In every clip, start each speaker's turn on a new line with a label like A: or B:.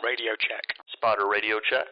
A: Radio check.
B: Spotter radio check.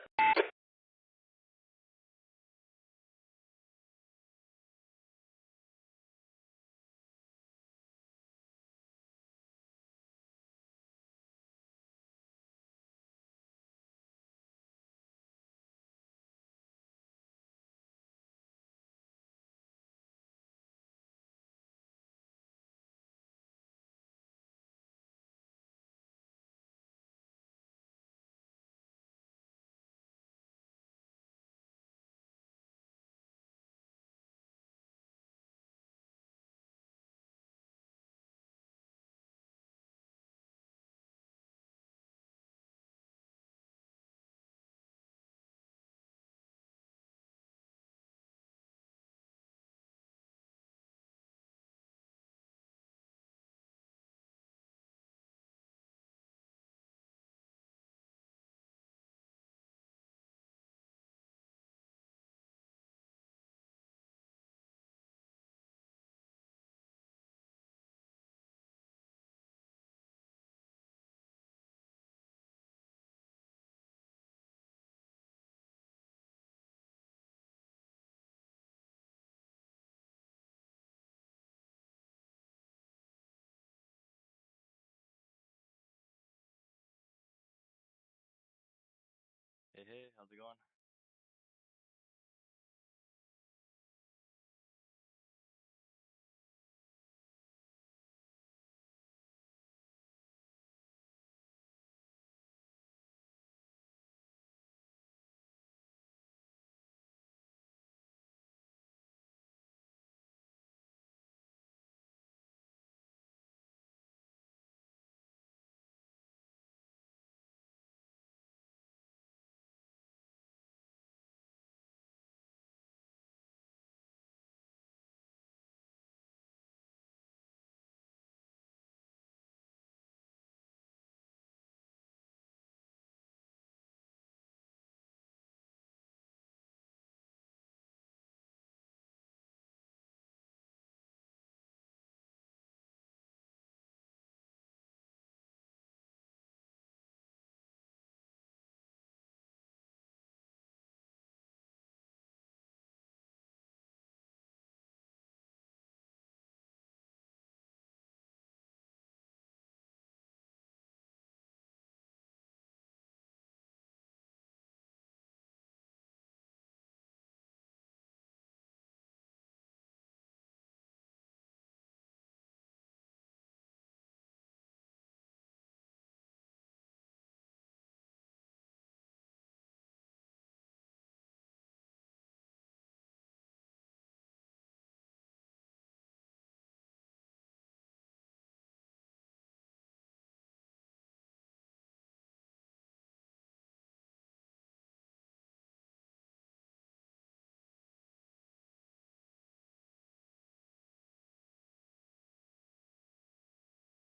C: Hey, how's it going?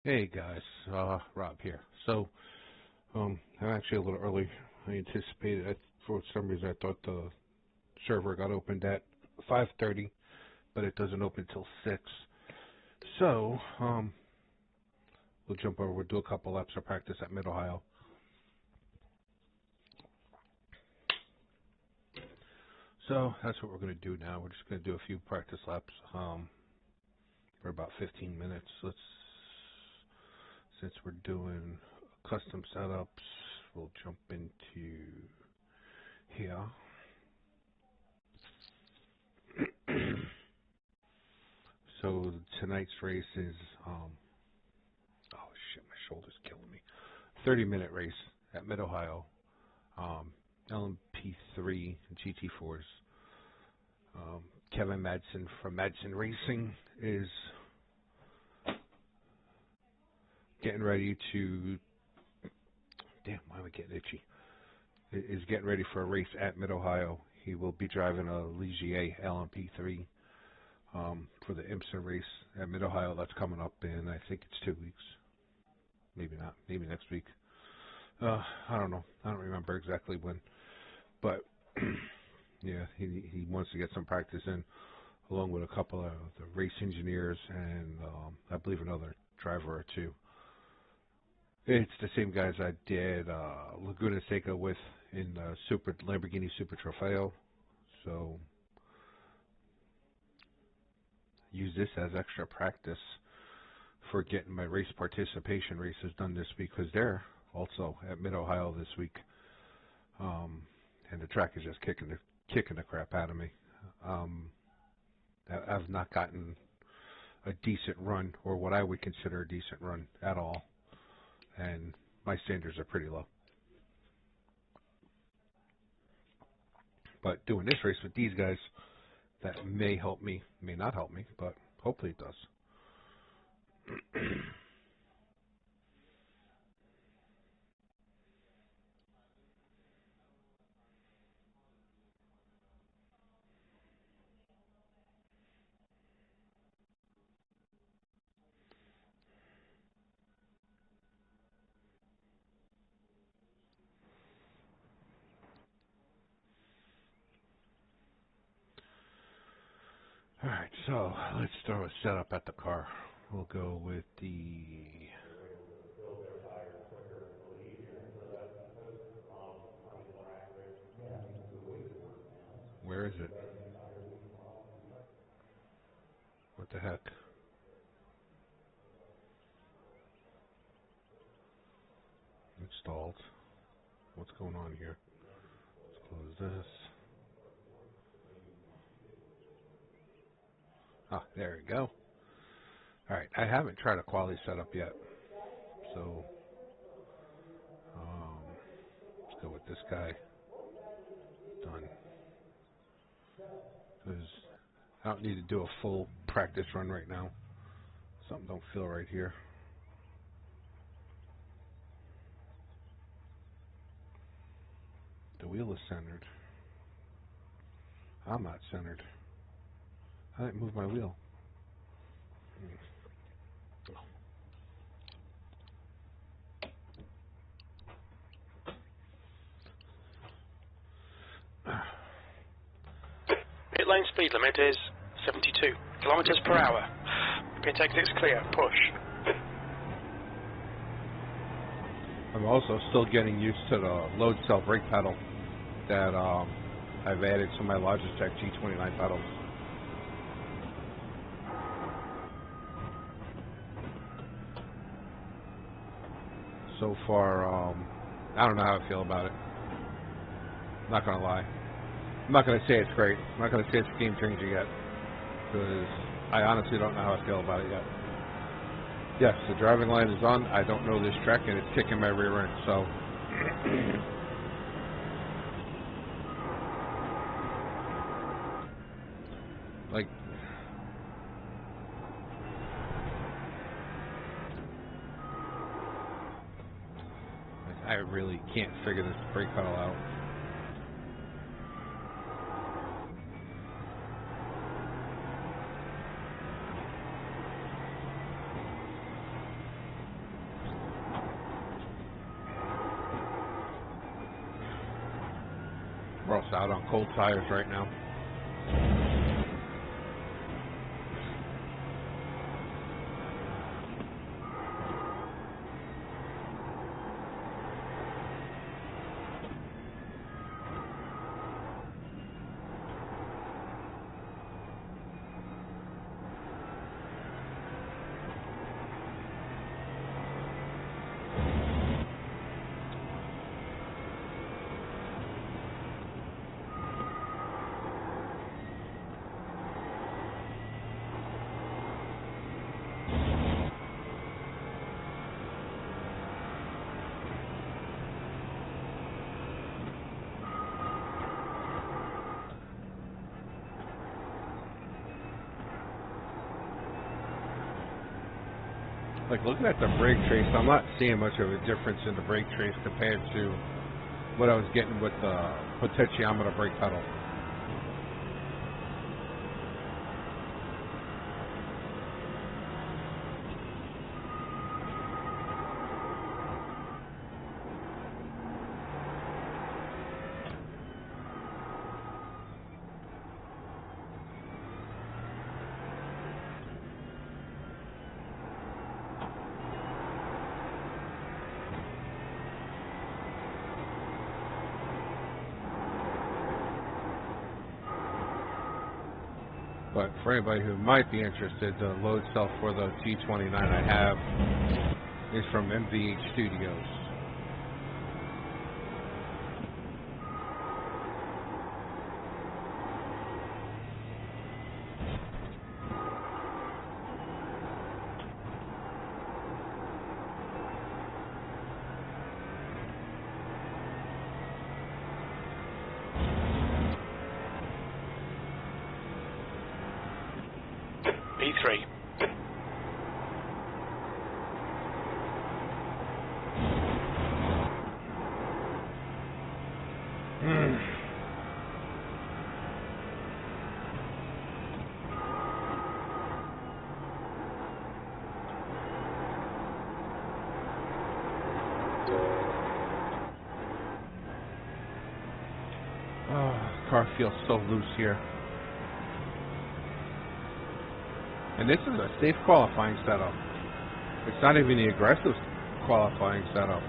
D: Hey guys, Rob here. So, I'm actually a little early. I anticipated, for some reason I thought the server got opened at 5:30, but it doesn't open till 6. So, we'll jump over, we'll do a couple laps of practice at Mid-Ohio. So, that's what we're going to do now. We're just going to do a few practice laps for about 15 minutes. Since we're doing custom setups, we'll jump into here. So tonight's race is, oh shit, my shoulder's killing me. 30-minute race at Mid-Ohio. LMP3 GT4s. Kevin Madsen from Madsen Racing is getting ready to, damn, why am I getting itchy? Is getting ready for a race at Mid-Ohio. He will be driving a Ligier LMP3 for the IMSA race at Mid-Ohio. That's coming up in, I think it's 2 weeks. Maybe not. Maybe next week. I don't know. I don't remember exactly when. But, yeah, he wants to get some practice in, along with a couple of the race engineers and I believe another driver or two. It's the same guys I did Laguna Seca with in the Lamborghini Super Trofeo. So use this as extra practice for getting my race participation races done this week, because they're also at Mid-Ohio this week. And the track is just kicking the crap out of me. I've not gotten a decent run, or what I would consider a decent run at all, and my standards are pretty low. But doing this race with these guys, that may help me, may not help me, but hopefully it does. Alright, so let's throw a setup at the car. We'll go with the... Where is it? What the heck? Installed. What's going on here? Let's close this. Ah, there we go. Alright, I haven't tried a quality setup yet. So, let's go with this guy. Done. Because I don't need to do a full practice run right now. Something don't feel right here. The wheel is centered. I'm not centered. I didn't move my wheel.
A: Pit lane speed limit is 72 kilometers per hour. Pit exit's clear. Push.
D: I'm also still getting used to the load cell brake pedal that I've added to my Logitech G29 pedals. So far, I don't know how I feel about it. I'm not going to lie. I'm not going to say it's great. I'm not going to say it's game changer yet, because I honestly don't know how I feel about it yet. Yes, the driving line is on. I don't know this track, and it's kicking my rear end, so... like... I really can't figure this brake pedal out. We're also out on cold tires right now. Like, looking at the brake trace, I'm not seeing much of a difference in the brake trace compared to what I was getting with the potentiometer brake pedal. But for anybody who might be interested, the load cell for the T29 I have is from MVH Studios.
A: P3.
D: Oh, car feels so loose here. And this is a safe qualifying setup. It's not even the aggressive qualifying setup.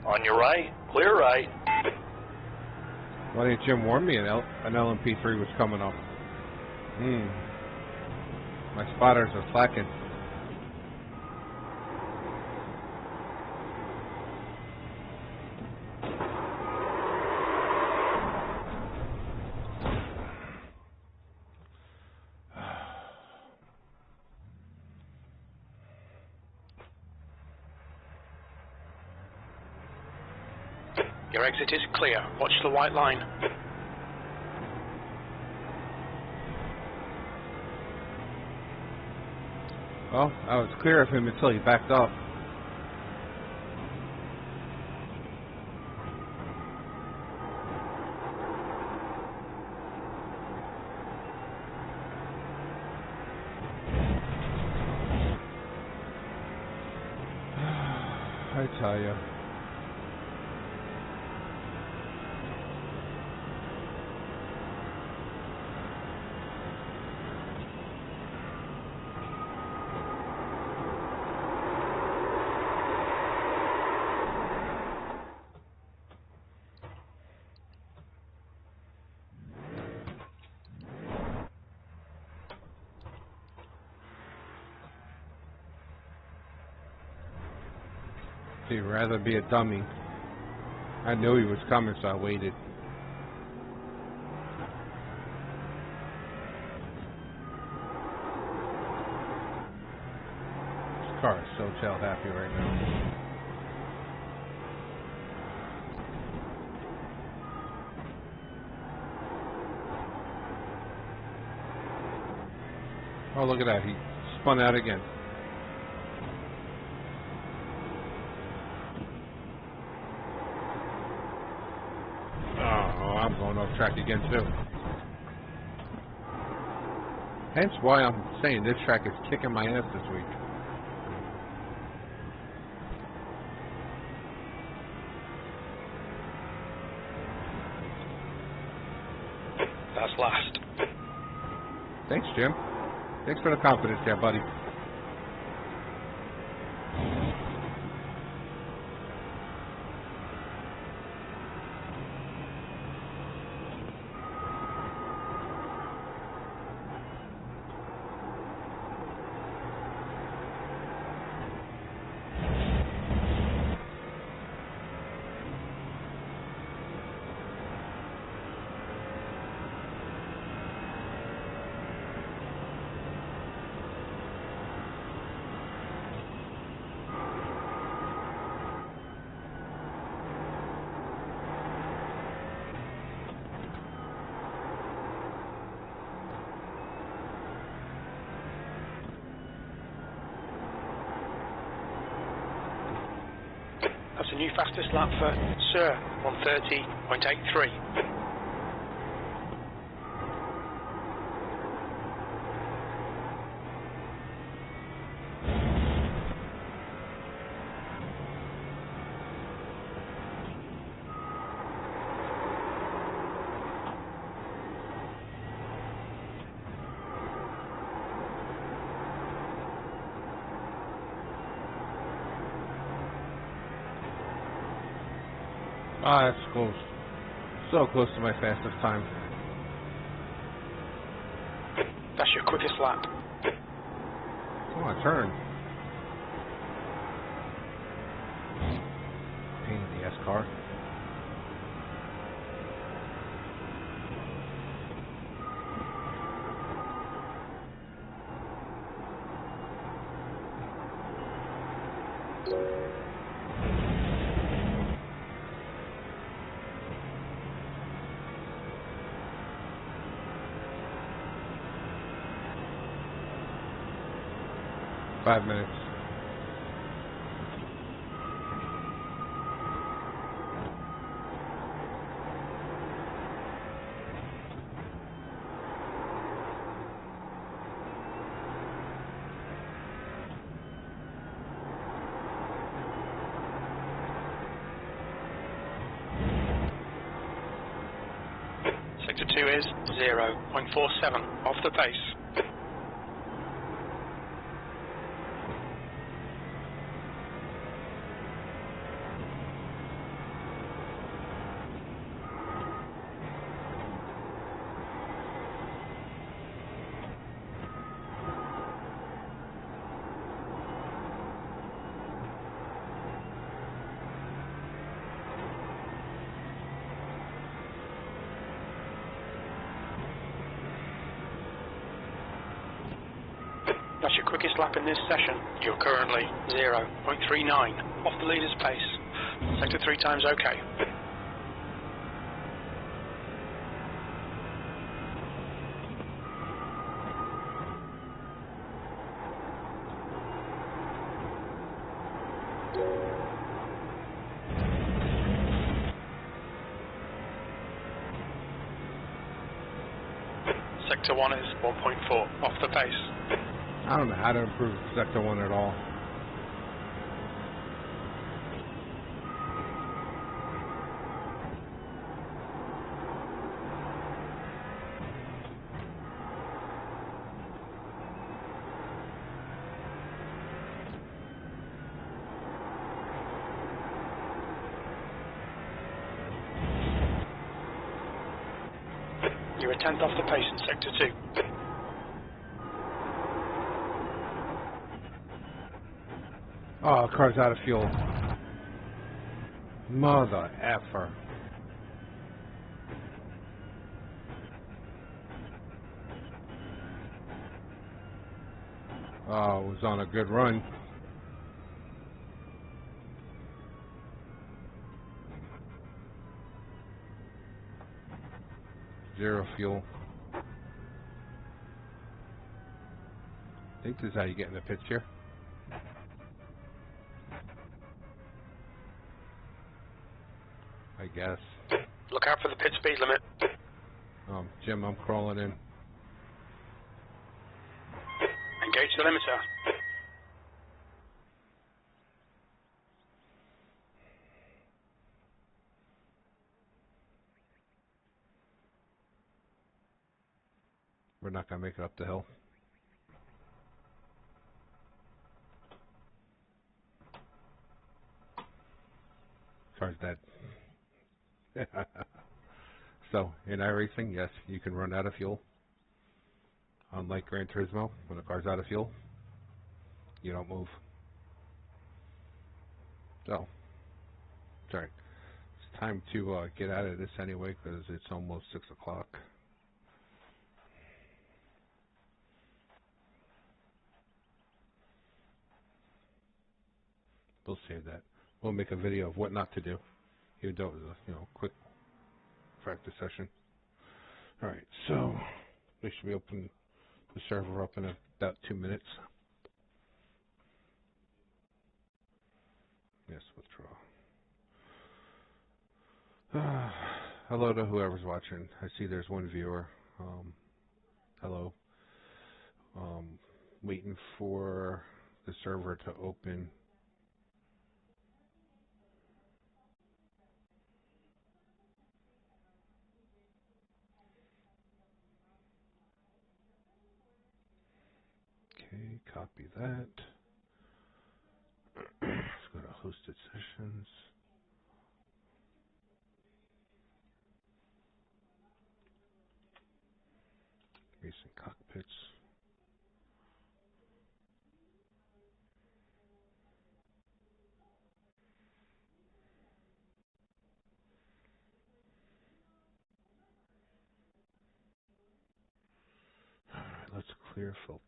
A: On your right, clear right.
D: Why didn't Jim warn me an LMP3 was coming up? My spotters are slacking.
A: Your exit is clear. Watch the white line.
D: Well, I was clear of him until he backed up. I tell you. He'd rather be a dummy. I knew he was coming, so I waited. This car is so tail happy right now. Oh, look at that. He spun out again. I'm going off track again too. Hence why I'm saying this track is kicking my ass this week.
A: That's last.
D: Thanks, Jim. Thanks for the confidence there, buddy.
A: That's the new fastest lap for Sir, 130.83.
D: Ah, that's close. So close to my fastest time.
A: That's your quickest lap.
D: Come on, turn. Pain in the ass car. Five minutes.
A: Sector 2 is 0.47 off the pace. That's your quickest lap in this session. You're currently 0.39 off the leader's pace. Sector 3 times okay. Sector 1 is 1.4 off the pace.
D: I don't know how to improve Sector 1 at all.
A: You're a tenth off the pace in Sector 2.
D: Oh, the car's out of fuel. Mother effer. Oh, it was on a good run. Zero fuel. I think this is how you get in the pits here. I guess.
A: Look out for the pit speed limit.
D: Jim, I'm crawling in.
A: Engage the limiter.
D: We're not going to make it up the hill. Car's dead. So, in iRacing, yes, you can run out of fuel. Unlike Gran Turismo, when the car's out of fuel, you don't move. So, sorry. It's time to get out of this anyway, because it's almost 6 o'clock. We'll save that. We'll make a video of what not to do, even though it was a quick practice session. All right, so we should be open the server up in about 2 minutes. Yes, withdraw. Hello to whoever's watching. I see there's one viewer. Hello. Waiting for the server to open. Okay, copy that. Let's go to hosted sessions. Racing Cockpits. All right, let's clear filters.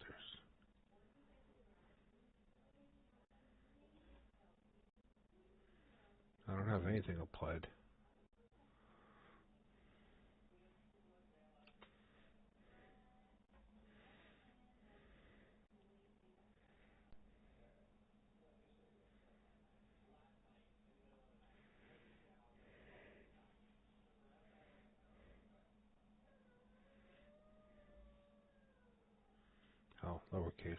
D: I don't have anything applied. Oh, lowercase.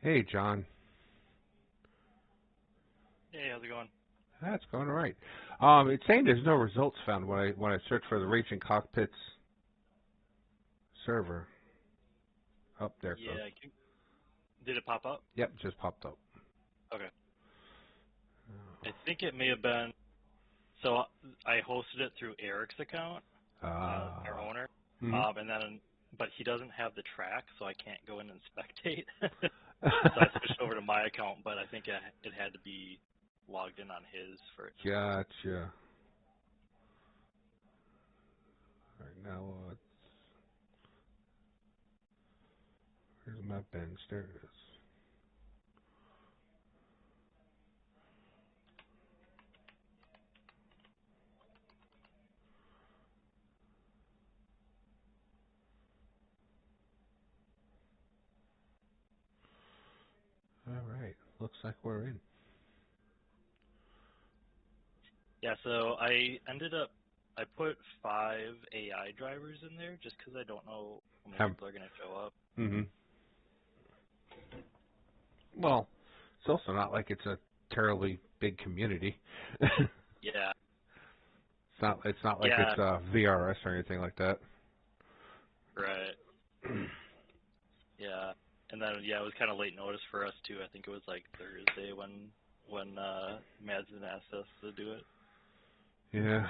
D: Hey, John.
B: Hey, how's it going?
D: That's going all right. It's saying there's no results found when I search for the Racing Cockpits server. Up there it goes.
B: Yeah, did it pop up?
D: Yep, just popped up.
B: Okay. I think it may have been, so I hosted it through Eric's account, our owner, but he doesn't have the track, so I can't go in and spectate. So I switched over to my account, but I think it had to be logged in on his for it.
D: Gotcha. All right, now where's my bench? There it is. All right, looks like we're in.
B: Yeah, so I put 5 AI drivers in there just because I don't know how many people are going to show up.
D: Well, it's also not like it's a terribly big community.
B: Yeah.
D: It's not like it's VRS or anything like that.
B: Right. Yeah. And then it was kind of late notice for us too. I think it was like Thursday when Madsen asked us to do it.
D: Yeah.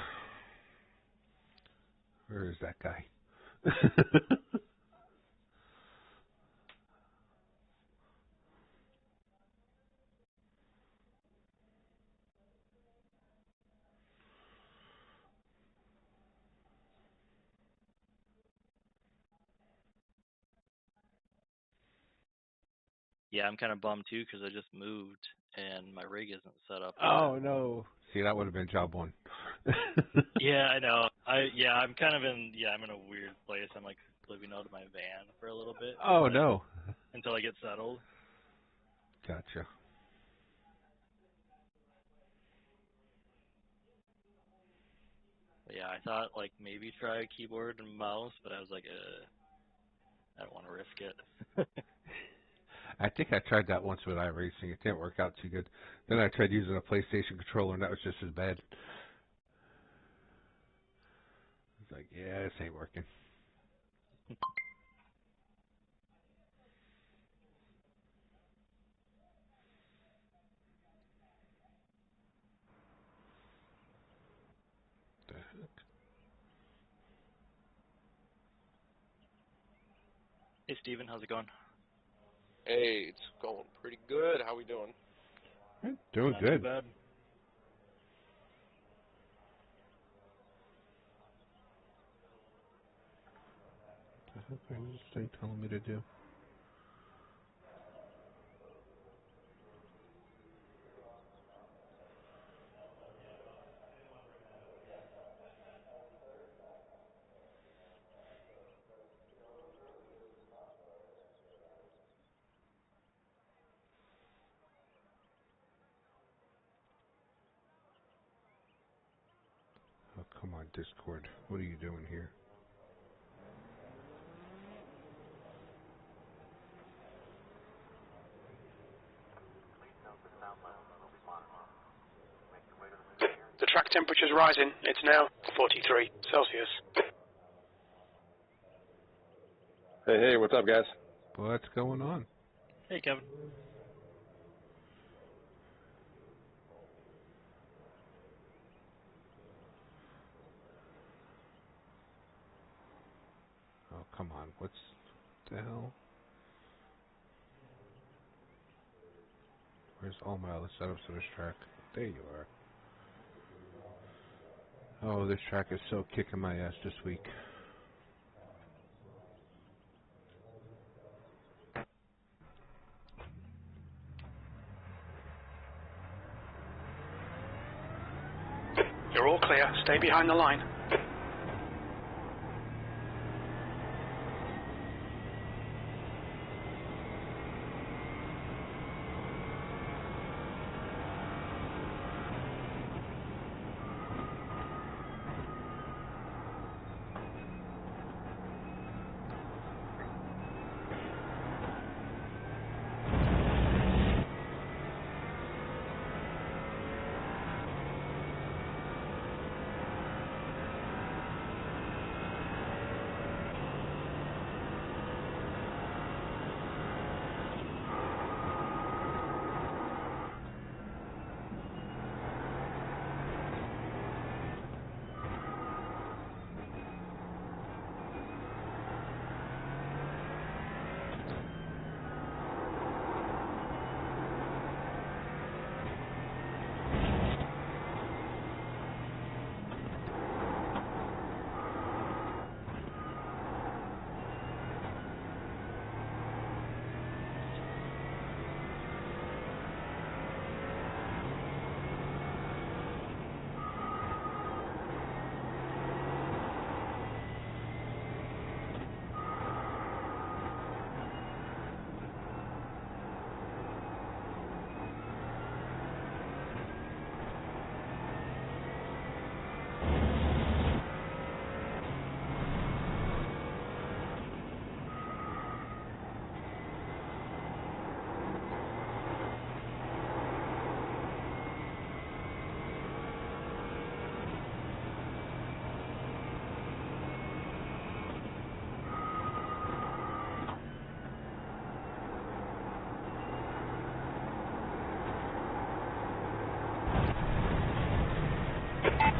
D: Where is that guy?
B: Yeah, I'm kind of bummed too because I just moved and my rig isn't set up.
D: Oh no! See, that would have been job one.
B: Yeah, I know. I'm kind of I'm in a weird place. I'm like living out of my van for a little bit.
D: Oh no!
B: Until I get settled.
D: Gotcha.
B: But yeah, I thought like maybe try a keyboard and mouse, but I was like, I don't want to risk it.
D: I think I tried that once with iRacing. It didn't work out too good. Then I tried using a PlayStation controller, and that was just as bad. It's like, yeah, this ain't working. The heck?
B: Hey Steven, how's it going?
C: Hey, it's going pretty good. How we doing?
D: Doing
B: Not
D: good.
B: too bad.
D: What the heck is this thing telling me to do? on, Discord. What are you doing here?
A: The track temperature's rising. It's now 43 Celsius.
E: Hey, what's up, guys?
D: What's going on?
B: Hey, Kevin.
D: Oh, come on. What's the hell? Where's all my other setups for this track? There you are. Oh, this track is so kicking my ass this week.
A: You're all clear. Stay behind the line.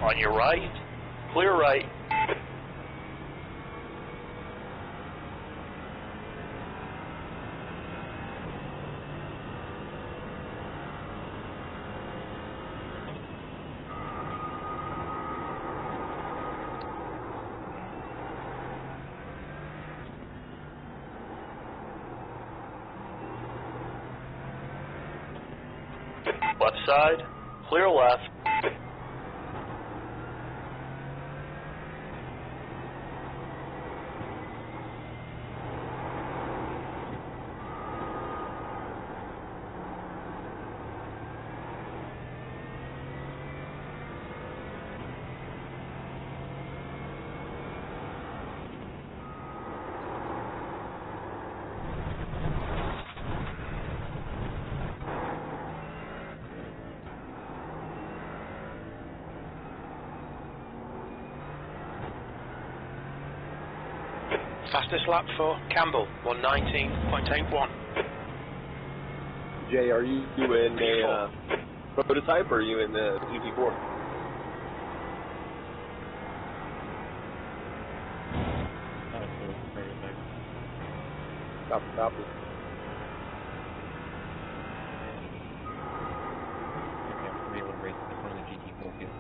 F: On your right, clear right. Left side, clear left.
A: Fastest lap for Campbell, 119.81.
E: Jay, are you in a prototype or are you in the GT4? Copy.
G: Be able to race in front of the GT4 field.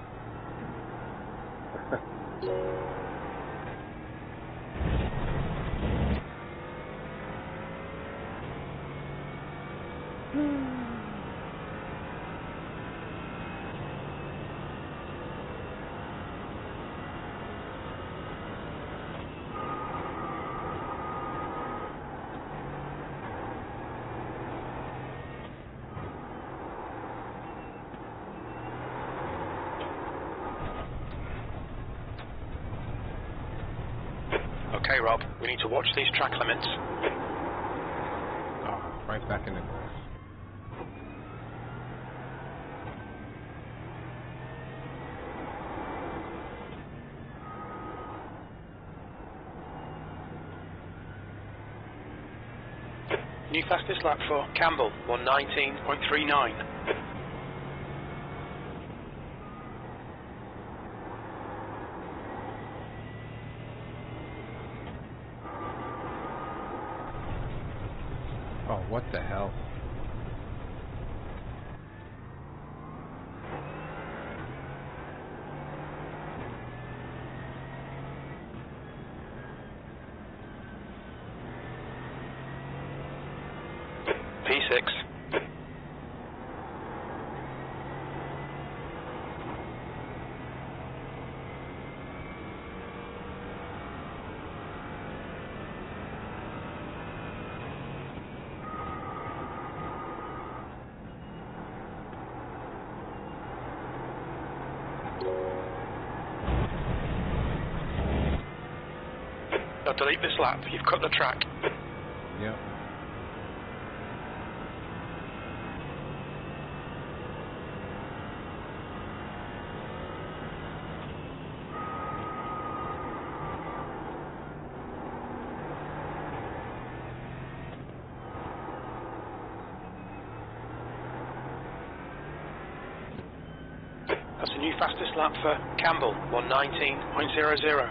A: Okay, Rob, we need to watch these track limits.
D: Oh, right back in the course.
A: New fastest lap for Campbell, 119.39.
D: Oh, what the hell?
A: P6. Now delete this lap, you've cut the track.
D: Yep.
A: That's the new fastest lap for Campbell, 119.00.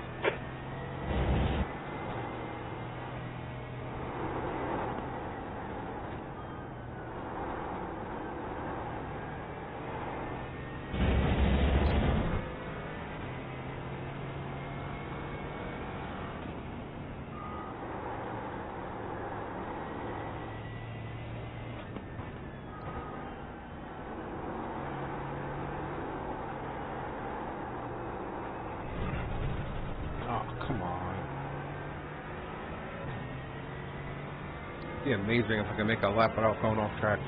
D: Oh, come on. It'd be amazing if I could make a lap without going off track.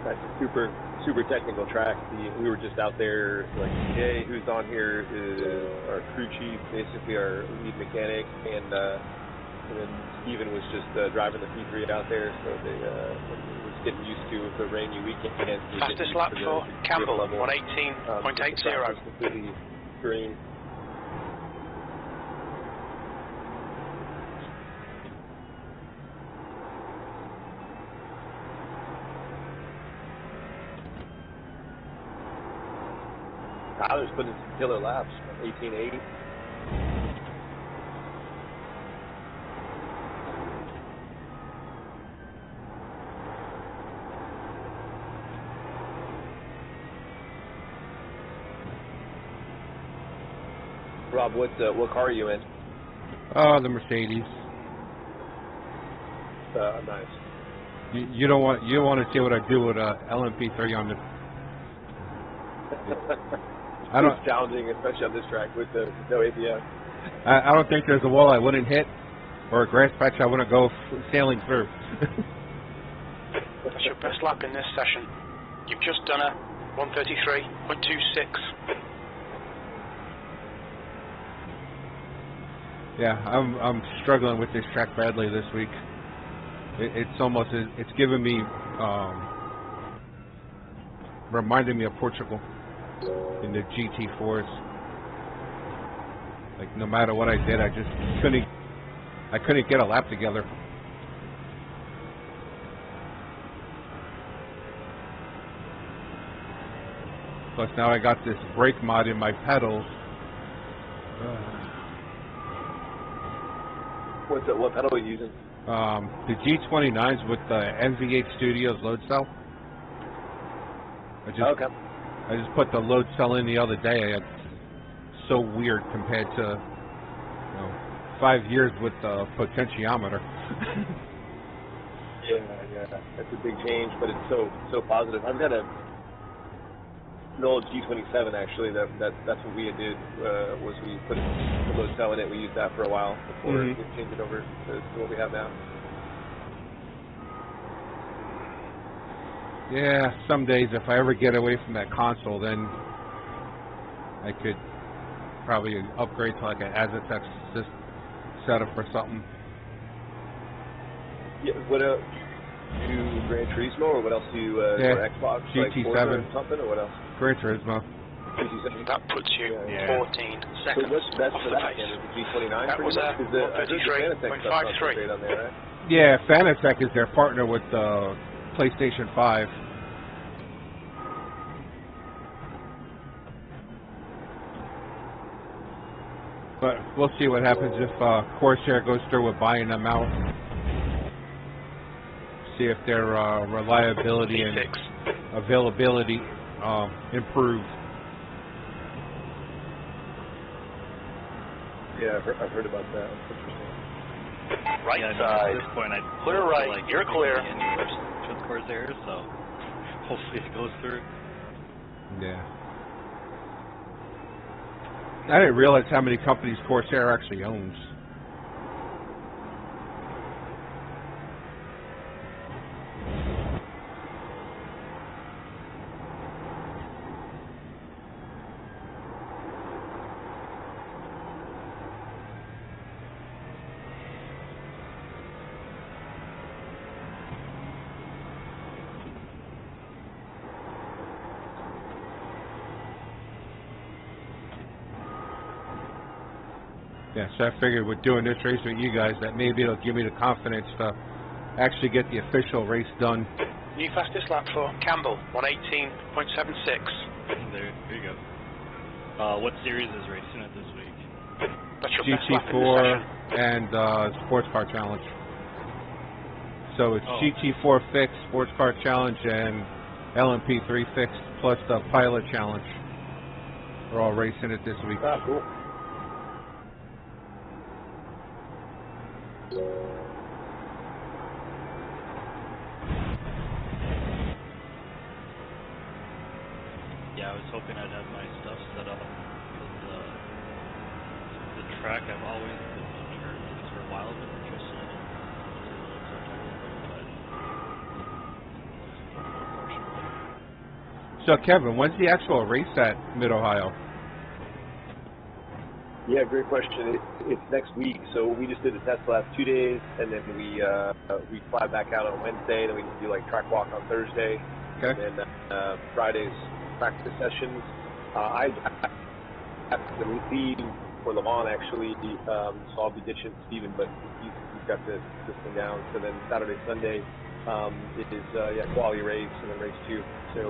E: That's a super technical track. We were just out there, like, hey, who's on here is our crew chief, basically our lead mechanic, and then Steven was just driving the P3 out there, so they was getting used to the rainy weekend.
A: Fastest lap for Campbell, 118.80.
E: Completely green. Tyler's putting some killer laps, 18.8. Rob, what car are you in?
D: Oh, the Mercedes.
E: Nice.
D: You don't want to see what I do with a LMP3 on the.
E: It's challenging, especially on this track with no ABS.
D: I don't think there's a wall I wouldn't hit or a grass patch I wouldn't go sailing through.
A: That's your best lap in this session. You've just done a 133.26.
D: Yeah, I'm struggling with this track badly this week. It's giving me reminding me of Portugal in the GT4s. Like, no matter what I did, I just couldn't get a lap together. Plus now I got this brake mod in my pedals.
E: What pedal are you using?
D: The G29s with the MV8 Studios load cell.
E: Okay.
D: I just put the load cell in the other day. It's so weird compared to 5 years with the potentiometer.
E: Yeah, that's a big change, but it's so positive. I've got the old G27 actually. That's what we had did. Was we put a load cell in it. We used that for a while before we changed it over to what we have now.
D: Yeah, some days if I ever get away from that console, then I could probably upgrade to like an Aztec setup or something.
E: Yeah, what else? Do Gran Turismo, or what else do you, or Xbox?
D: GT7.
E: Like or something, or what else?
D: Gran Turismo.
E: GT7.
A: That puts you 14
E: So
A: seconds
E: that's
A: off
E: for
A: the
E: that
A: pace.
E: then, the G29?
A: That was a 133.53.
E: On there, right?
D: Yeah, Fanatec is their partner with PlayStation 5. But we'll see what happens if Corsair goes through with buying them out. See if their reliability and availability improve.
E: Yeah, I've heard about that. That's interesting.
F: Right
B: yeah,
F: side.
B: at this point, I
F: Clear right.
B: Like
F: You're clear.
B: With Corsair, so hopefully it goes through.
D: Yeah. I didn't realize how many companies Corsair actually owns. Yeah, so I figured with doing this race with you guys that maybe it'll give me the confidence to actually get the official race done.
A: New fastest lap for Campbell, 118.76.
B: There you go. What series is racing it this week?
A: That's your best lap in the
D: GT4
A: session.
D: and Sports Car Challenge. So it's GT4 fixed, Sports Car Challenge, and LMP3 fixed, plus the Pilot Challenge. We're all racing it this week.
E: Ah, cool.
B: Yeah, I was hoping I'd have my stuff set up because the track I've always been, or at least for a while, been interested in.
D: So Kevin, when's the actual race at Mid-Ohio?
E: Yeah, great question. It's next week. So we just did the test the last 2 days, and then we fly back out on Wednesday. Then we do like track walk on Thursday,
D: Okay.
E: and then Friday's practice sessions. I have to leave for Le Mans actually, so I'll be ditching Steven, but he's got this thing down. So then Saturday, Sunday it is quality race and then race 2. So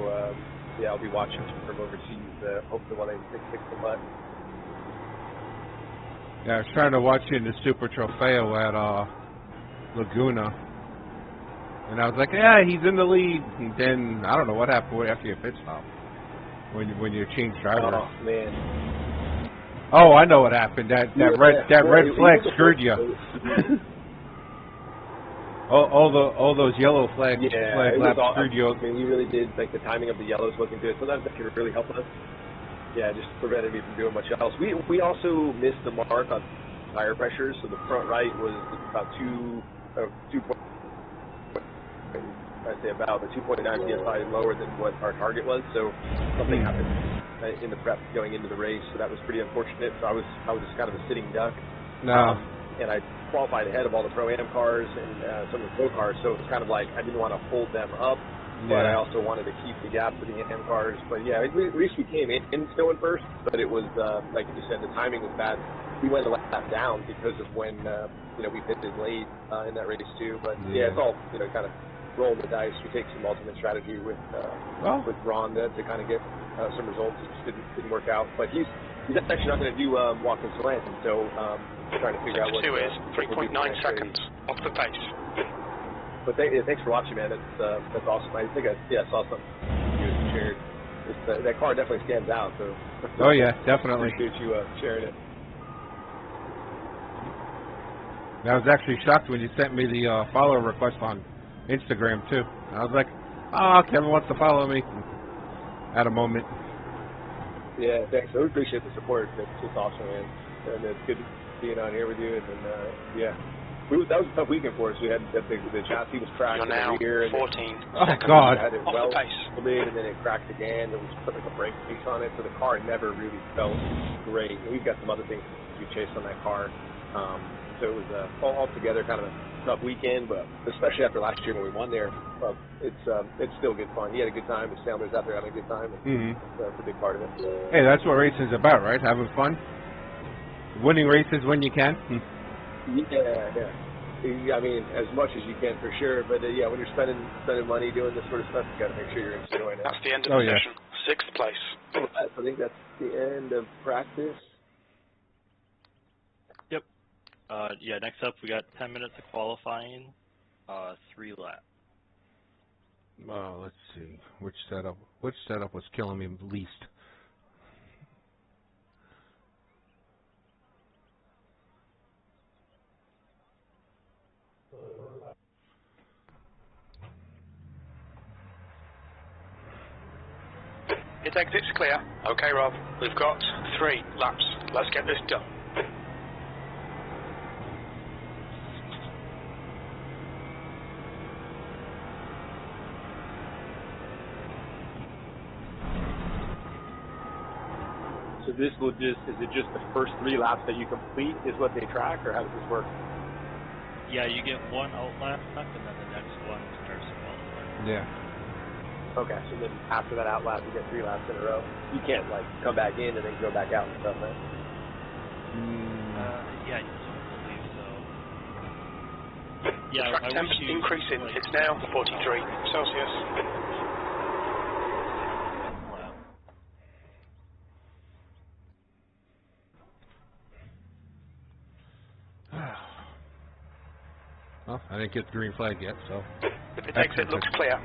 E: I'll be watching from overseas. Hopefully, one I can kick some butt.
D: Yeah, I was trying to watch you in the Super Trofeo at Laguna, and I was like, yeah, he's in the lead. And then I don't know what happened after your pit stop when you changed drivers.
E: Oh man!
D: Oh, I know what happened. That red flag screwed you. all those yellow flags laps screwed you.
E: I mean, we really did, like, the timing of the yellows wasn't good. Sometimes that could really help us. Yeah, just prevented me from doing much else. We also missed the mark on tire pressure, so the front right was about 2.9 psi lower than what our target was. So something happened in the prep going into the race, so that was pretty unfortunate. So I was just kind of a sitting duck.
D: No.
E: And I qualified ahead of all the Pro-Am cars and some of the Pro cars, so it was kind of like I didn't want to hold them up. But I also wanted to keep the gap for the AM cars. But yeah, at least we came in still in first. But it was like you said, the timing was bad. We went a lap down because of when we pitted late in that race too. But yeah, it's all kind of rolling the dice. We take some alternate strategy with Ron to kind of get some results. It just didn't work out. But he's actually not going to do Watkins Glen. So trying to figure out what
A: 2 is 3.9 seconds off the pace.
E: But thanks for watching, man. That's awesome. I think I saw something you shared. That car definitely stands out. So.
D: Oh yeah, definitely.
E: Appreciate you sharing it.
D: I was actually shocked when you sent me the follow request on Instagram too. I was like, Kevin wants to follow me. At a moment.
E: Yeah, thanks. I really appreciate the support. It's awesome, man. And it's good being on here with you. And then, yeah. That was a tough weekend for us. We had the chassis was cracked in the rear. And
A: 14.
D: Oh, God.
E: Had it
A: Off the
E: welded,
A: pace.
E: and then it cracked again. It was put like a brake piece on it, so the car never really felt great. And we've got some other things we chased on that car. So it was altogether kind of a tough weekend, but especially after last year when we won there, it's still good fun. He had a good time. The sailors out there having a good time. And that's a big part of it.
D: Hey, that's what racing's about, right? Having fun. Winning races when you can.
E: Yeah. I mean, as much as you can for sure, but yeah, when you're spending money doing this sort of stuff, you got to make sure you're enjoying it.
A: That's the end of the session. 6th place.
E: I think that's the end of practice.
B: Yep. Yeah, next up we got 10 minutes of qualifying, 3 laps.
D: Let's see. Which setup was killing me least?
A: It exits clear. Okay, Rob. We've got 3 laps. Let's get this done.
E: So this will is it just the first 3 laps that you complete is what they track, or how does this work?
B: Yeah, you get 1 out lap, and then the next one starts qualifying.
D: Yeah.
E: Okay, so then after that out lap, you get 3 laps in a row. You can't like come back in and then go back out and stuff, right?
B: Yeah, I don't believe so. Yeah,
A: The track
B: I
A: temp
B: wish
A: is
B: you
A: increasing.
B: like,
A: It's now 43 Celsius.
D: Well, I didn't get the green flag yet, so.
A: The pit exit looks clear.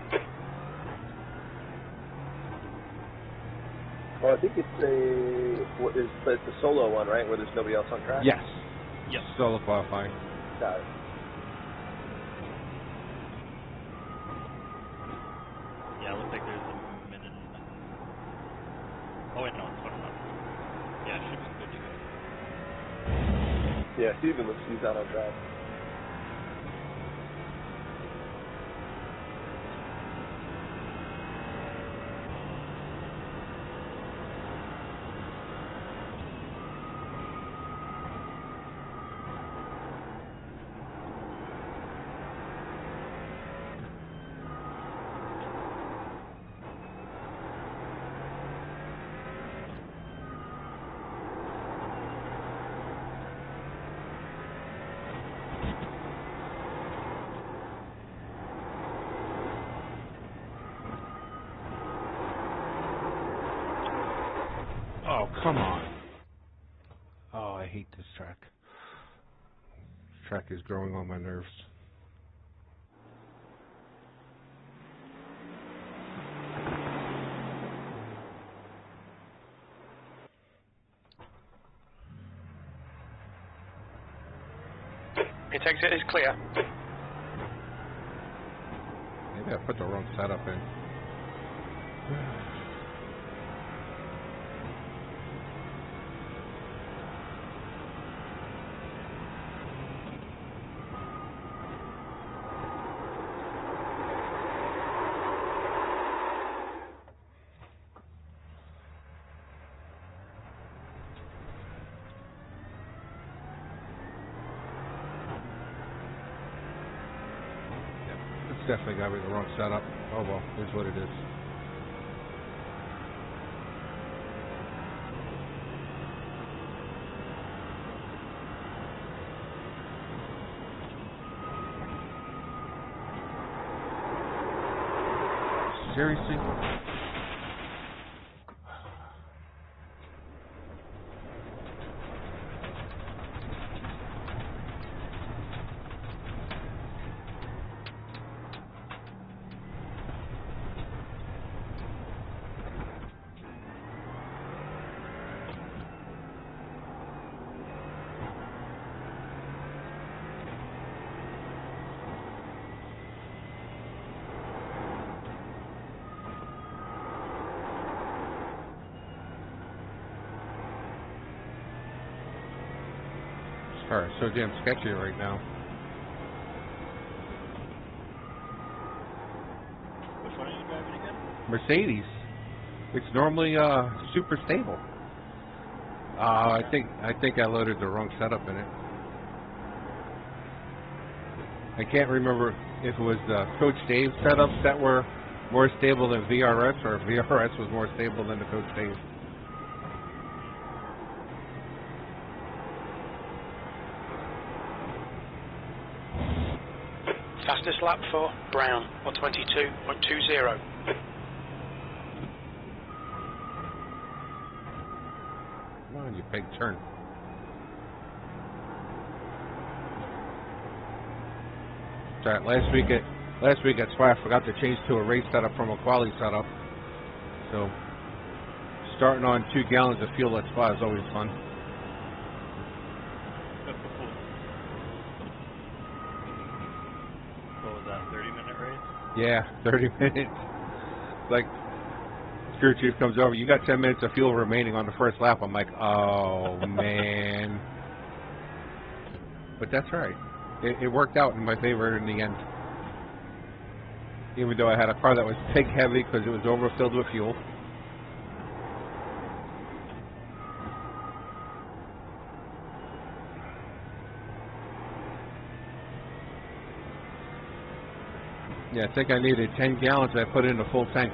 E: Well, I think it's the solo one, right, where there's nobody else on track?
D: Yes.
B: Yep.
D: Solo qualifying.
E: Got it.
B: Yeah, it looks like there's a minute. Oh wait, no, it's 1 minute. Yeah, it should be good to go.
E: Yeah, Steven looks he's out on track.
D: Oh, come on. Oh, I hate this track. This track is growing on my nerves.
A: Pit exit is clear.
D: Maybe I put the wrong setup in. Definitely got me the wrong setup. Oh well, here's what it is. Seriously? Alright, so damn sketchy right now.
B: Which one are you driving again?
D: Mercedes. It's normally super stable. I think I loaded the wrong setup in it. I can't remember if it was the Coach Dave setups that were more stable than VRS, or if VRS was more stable than the Coach Dave.
A: Fastest lap for Brown, 122.20.
D: Come on, you big turn. Sorry, last week at Spa, I forgot to change to a race setup from a quali setup. So starting on 2 gallons of fuel at Spa is always fun.
B: What was that, 30-minute race?
D: Yeah, 30 minutes. Like, crew chief comes over, you got 10 minutes of fuel remaining on the first lap. I'm like, oh, man. But that's right. It worked out in my favor in the end. Even though I had a car that was pig heavy because it was overfilled with fuel. Yeah, I think I needed 10 gallons. I put in a full tank.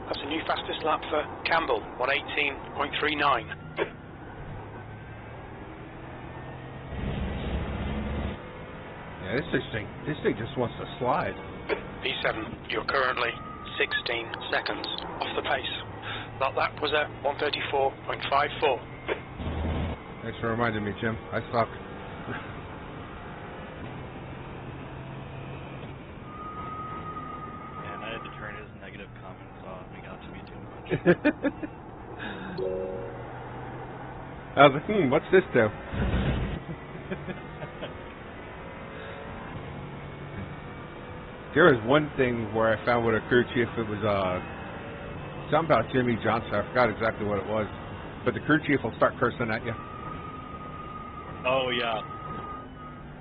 A: That's a new fastest lap for Campbell, 118.39.
D: Yeah, this thing just wants to slide.
A: P7, you're currently 16 seconds off the pace. That lap was at 134.54.
D: Thanks for reminding me, Jim. I suck.
B: And I had to turn his negative comments off. It got to be too much.
D: I was like, what's this do? There was one thing where I found with a crew chief, it was something about Jimmy Johnson. I forgot exactly what it was. But the crew chief will start cursing at you.
B: Oh, yeah.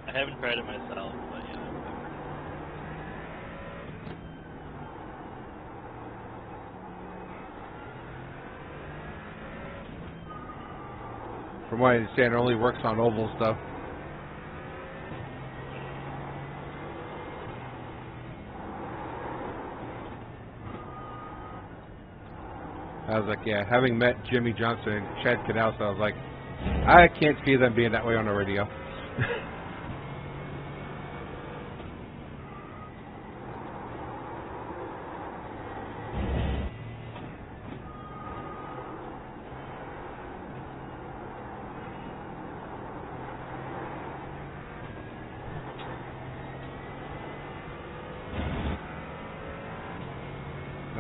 B: I haven't tried it myself, but yeah.
D: From what I understand, it only works on oval stuff. I was like, yeah, having met Jimmy Johnson and Chad Knaus, I was like, I can't see them being that way on the radio.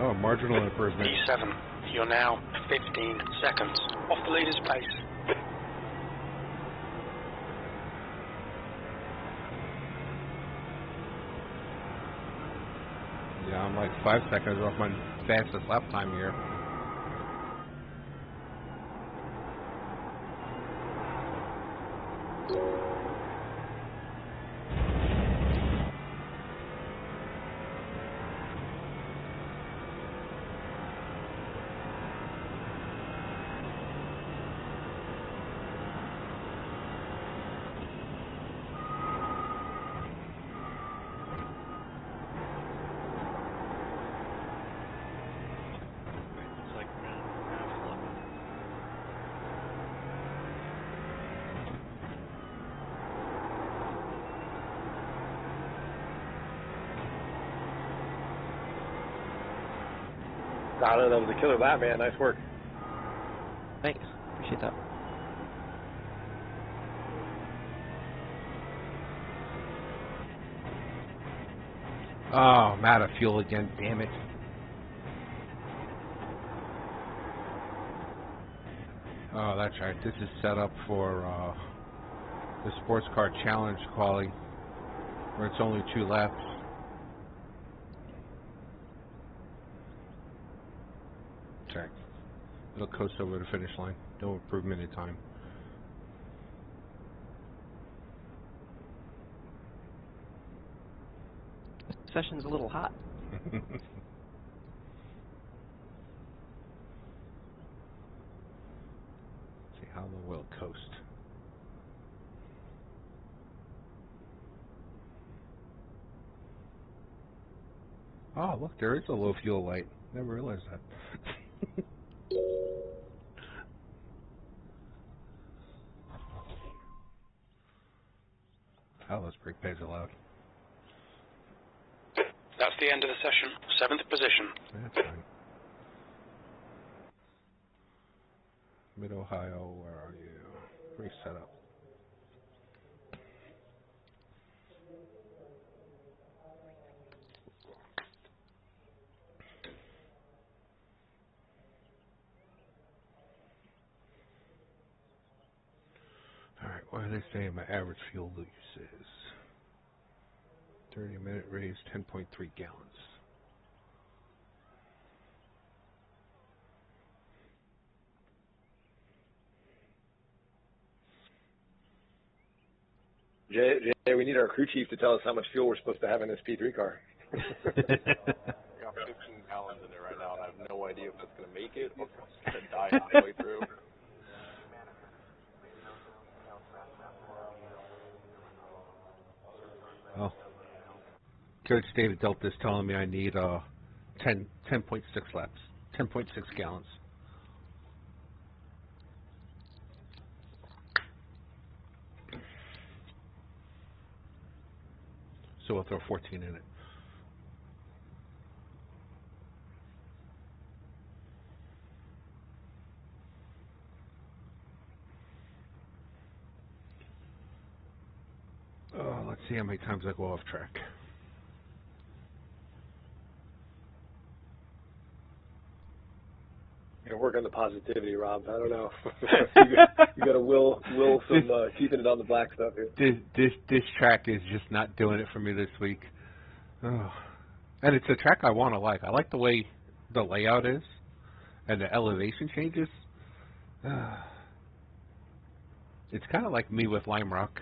D: Oh, marginal improvement.
A: P7, you're now 15 seconds off the leader's pace.
D: Yeah, I'm like 5 seconds off my fastest lap time here.
B: It's like a minute and a half left.
E: Tyler, that was a killer lap, man. Nice work.
G: Thanks. Appreciate that.
D: Oh, I'm out of fuel again, damn it. Oh, that's right. This is set up for the Sports Car Challenge quali, where it's only 2 laps. It'll coast over the finish line. No improvement in time.
H: Session's a little hot.
D: See how low will coast. Oh, look, there is a low fuel light. Never realized that. Oh, those brake pads are loud.
A: That's the end of the session. 7th position.
D: That's fine. Mid-Ohio, where are you? Race setup. Alright, what do they say my average fuel use is? 30-minute race, 10.3 gallons.
E: Jay, we need our crew chief to tell us how much fuel we're supposed to have in this P3 car.
C: I got 15 gallons in there right now, and I have no idea if it's going to make it or if it's going to die halfway through.
D: Oh. Coach David Delta is telling me I need 10.6 laps, 10.6 gallons. So we'll throw 14 in it. Oh, let's see how many times I go off track.
E: Work on the positivity, Rob. I don't know. you got to will some keeping it on the black stuff here.
D: This track is just not doing it for me this week. Oh. And it's a track I want to like. I like the way the layout is and the elevation changes. It's kind of like me with Lime Rock.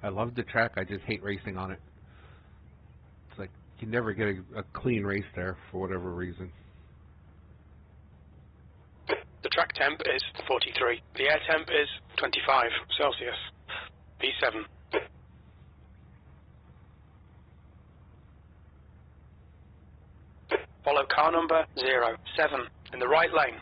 D: I love the track. I just hate racing on it. It's like you never get a clean race there for whatever reason.
A: The track temp is 43. The air temp is 25 Celsius. P7. Follow car number 07 in the right lane.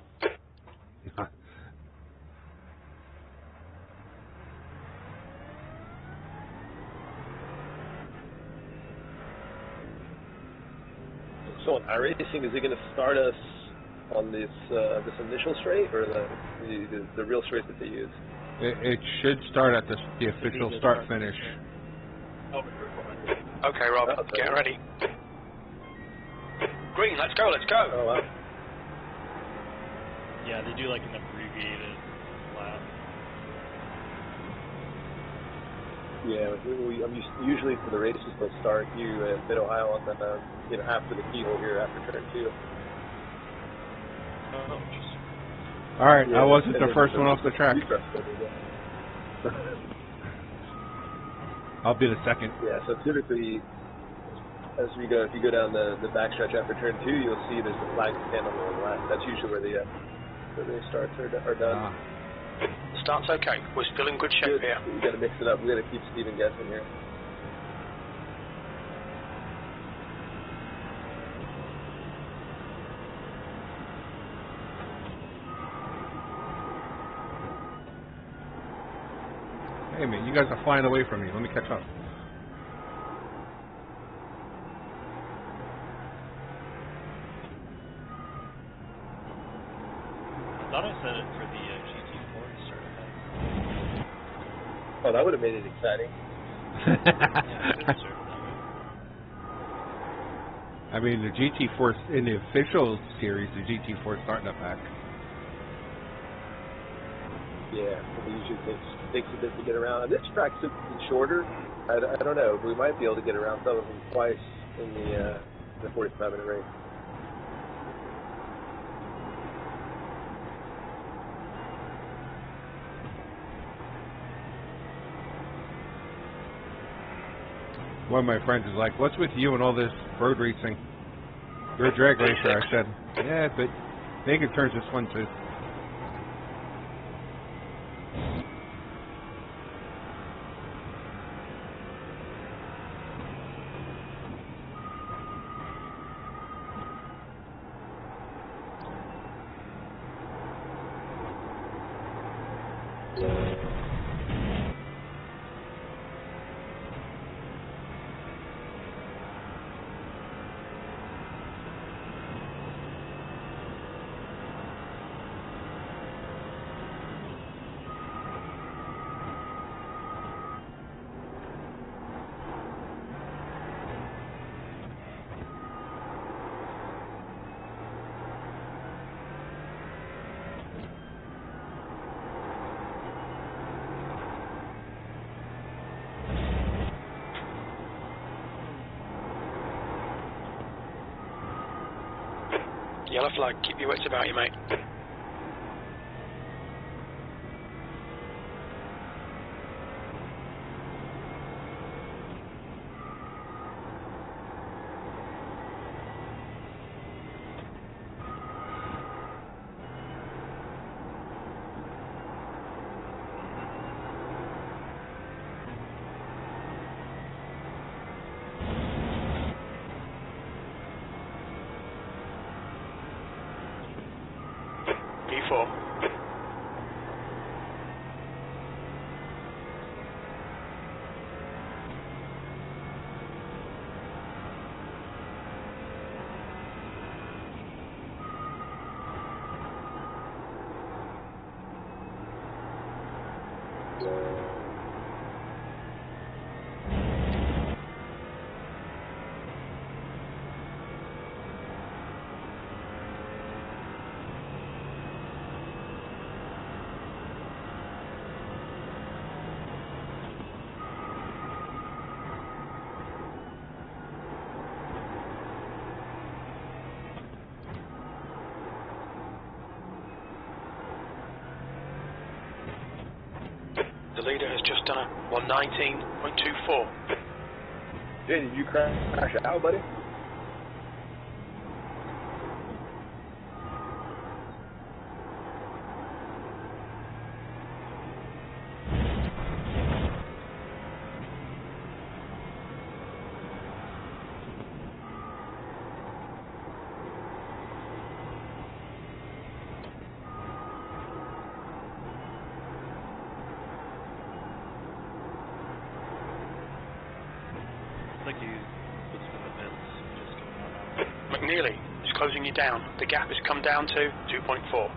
E: So on iRacing, is it going to start us on this this initial straight or the real straight that they use?
D: It should start at the official start finish.
A: Okay, Rob, get ready. Green, let's go, let's go.
E: Oh, wow.
B: Yeah, they do like an abbreviated lap.
E: Yeah, usually for the races they'll start you at Mid-Ohio and then after the keyhole here after turn 2.
D: All right, I wasn't the first one off the track. I'll be the second.
E: Yeah, so typically, if you go down the backstretch after turn 2, you'll see there's a flag stand on the left. That's usually where the starts are done.
A: Start's okay. We're still in good shape here.
E: We got to mix it up. We got to keep Steven guessing here.
D: Hey man, you guys are flying away from me. Let me catch up.
B: I thought I said it for the GT4 to start ahead.
E: Oh, that would have made it exciting.
D: I mean, the GT4 in the official series, the GT4 starting up back.
E: Yeah, it usually takes a bit to get around. This track's shorter. I don't know. We might be able to get around some of them twice in the 45-minute race.
D: One of my friends is like, "What's with you and all this road racing? You're a drag racer." I said, "Yeah, but Megan turns this one too."
A: Yellow flag, keep your wits about you, mate. P4. The leader has just done a 119.24.
E: Jay, did you crash out, buddy?
B: Like you put some of the bits just coming out.
A: McNeely is closing you down. The gap has come down to 2.4.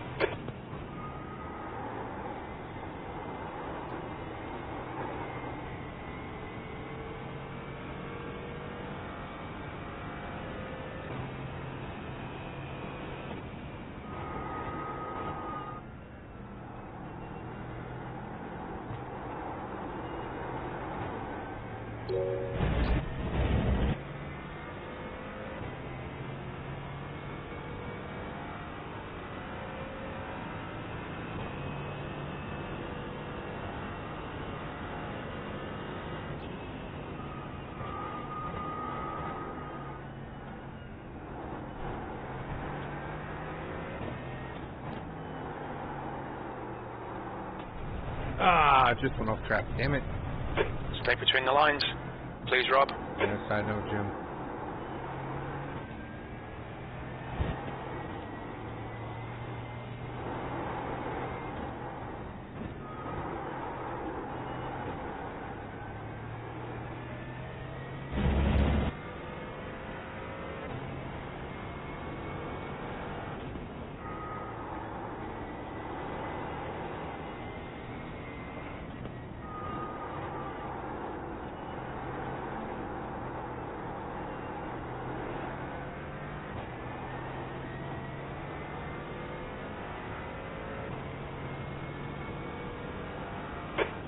D: Ah, just went off track. Damn it.
A: Stay between the lines. Please, Rob.
D: Yes, I know, Jim.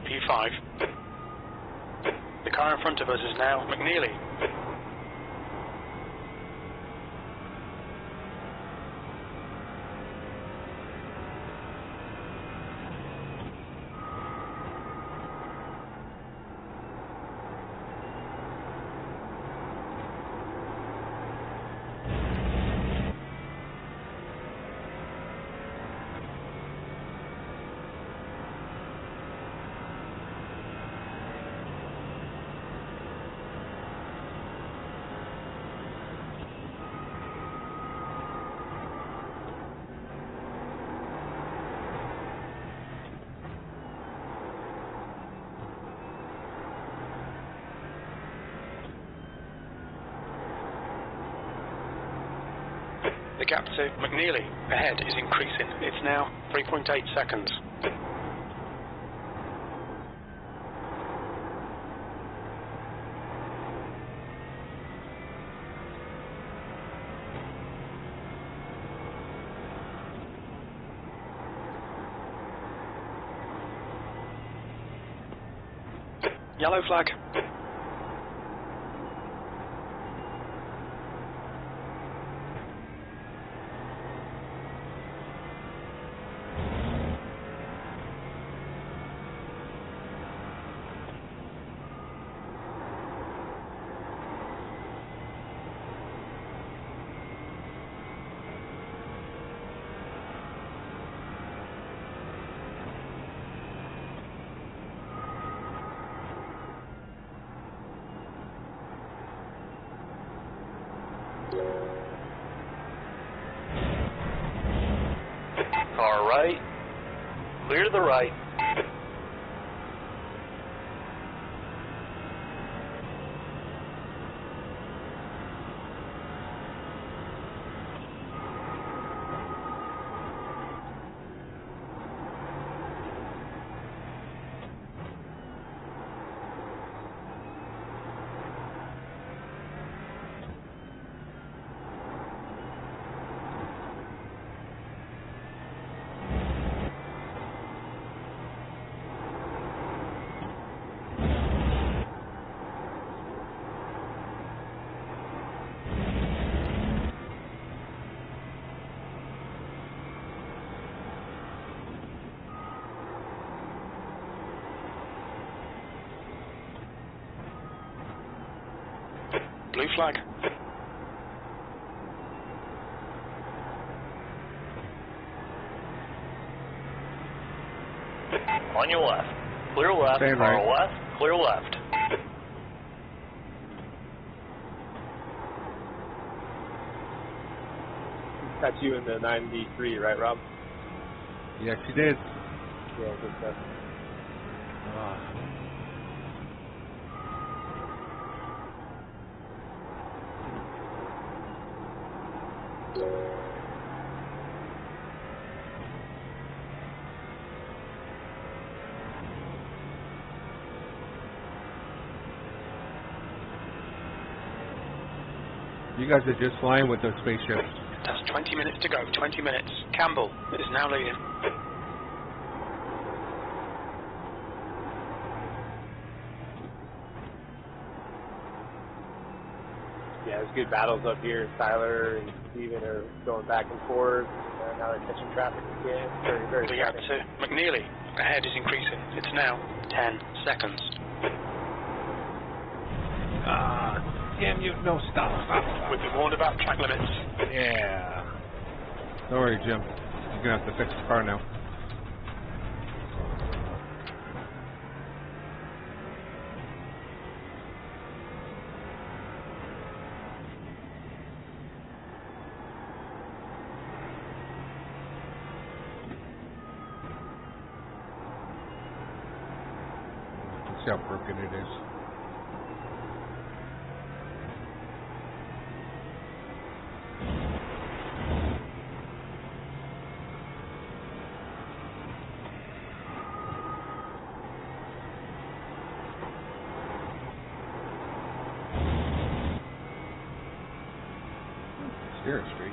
A: P5. The car in front of us is now McNeely. The gap to McNeely ahead is increasing. It's now 3.8 seconds. Yellow flag.
F: Car right. Clear to the right.
A: Blue flag.
F: On your left. Clear left.
D: Staying
F: Car
D: right.
F: left. Clear left.
E: That's you in the 93, right, Rob?
D: Yes, you did.
E: Yeah, good stuff.
D: You guys are just flying with those spaceships.
A: That's 20 minutes to go. 20 minutes. Campbell is now leading.
E: Yeah, there's good battles up here. Tyler and Steven are going back and forth. Now they're catching traffic again. Very, very
A: The gap
E: exciting.
A: to McNeely ahead is increasing. It's now 10 seconds.
D: Damn you. No, stop.
A: We've been warned about track limits.
D: Yeah. Don't worry, Jim. You're going to have to fix the car now. See how broken it is. Steering straight.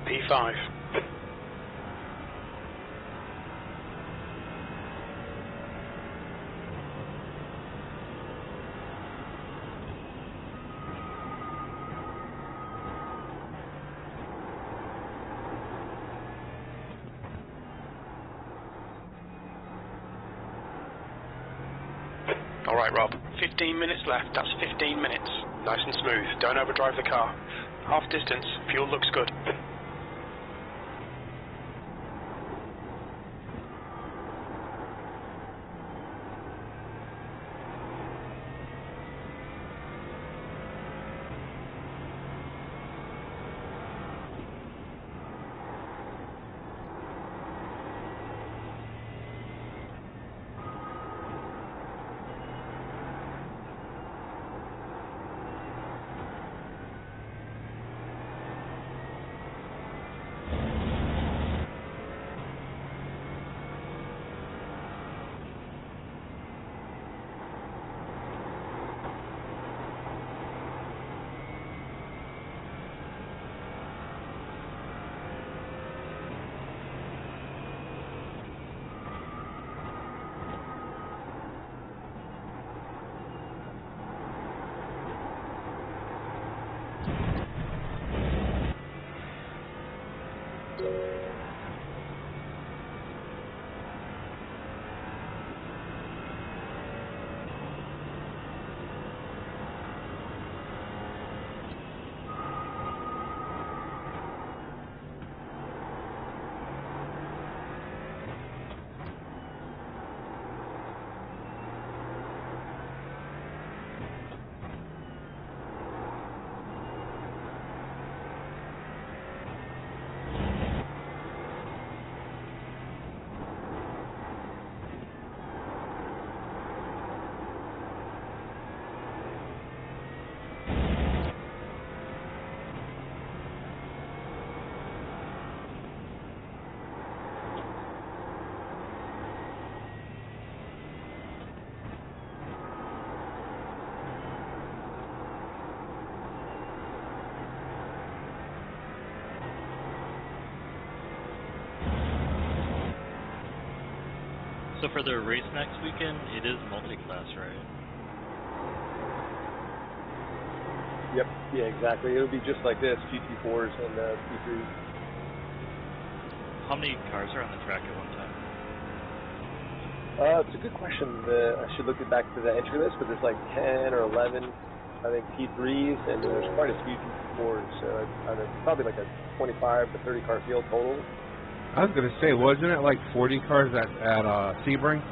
A: P5. All right, Rob. 15 minutes left. That's 15 minutes. Nice and smooth. Don't overdrive the car. Half distance. Fuel looks good.
B: So for the race next weekend, it is multi-class, right?
E: Yep, yeah, exactly. It'll be just like this, GT4s and P3s.
B: How many cars are on the track at one time?
E: It's a good question. I should look back to the entry list, but there's like 10 or 11, I think, P3s, and then there's quite a few GT4s. So it's probably like a 25 to 30 car field total.
D: I was going to say, wasn't it like 40 cars at Sebring?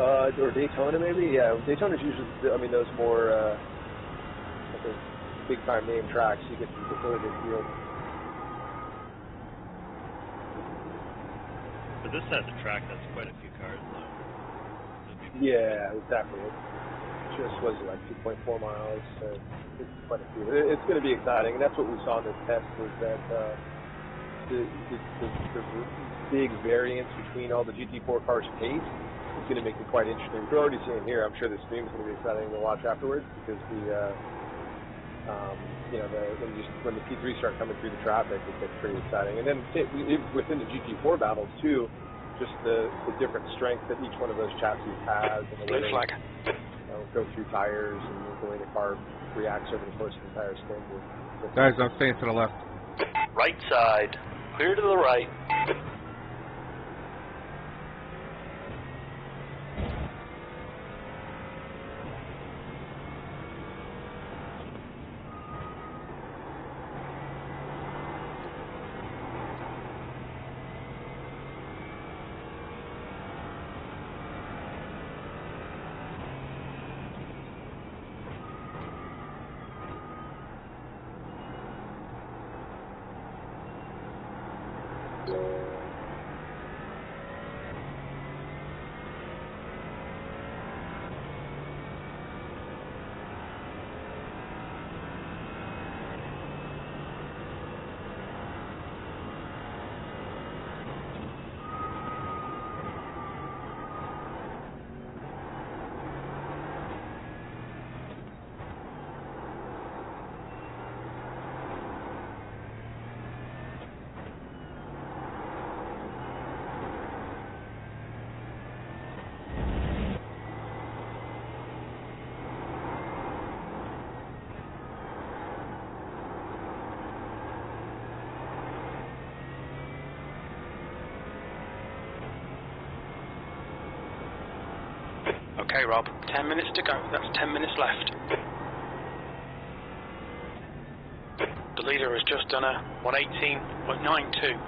E: Or Daytona, maybe? Yeah, Daytona's usually, I mean, those more, I think, big-time name tracks, you get the really big field.
B: For this side of the track, that's quite a few cars, though.
E: Yeah, exactly. It just was like 2.4 miles, so it's quite a few. It's going to be exciting, and that's what we saw in this test, was that the big variance between all the GT4 cars' pace is going to make it quite interesting. We're already seeing here. I'm sure the stream is going to be exciting to watch afterwards, because when the P3 start coming through the traffic, it gets pretty exciting. And then within the GT4 battles too, just the different strength that each one of those chassis has, and the way they go through tires, and the way the car reacts over the course of the entire stint.
D: Guys, I'm staying to the left.
F: Right side. Clear to the right.
A: Okay, Rob. 10 minutes to go. That's 10 minutes left. The leader has just done a 118.92.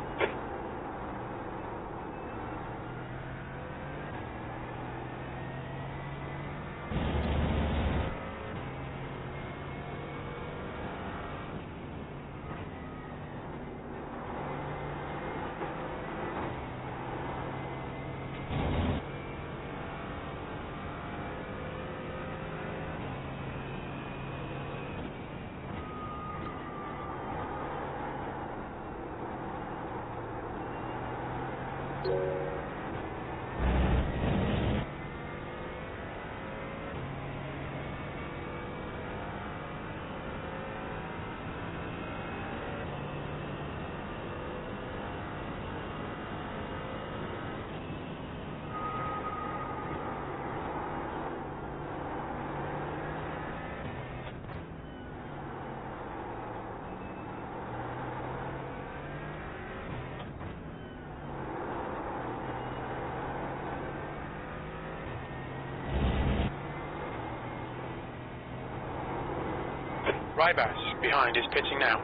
A: Rybas behind is pitting now.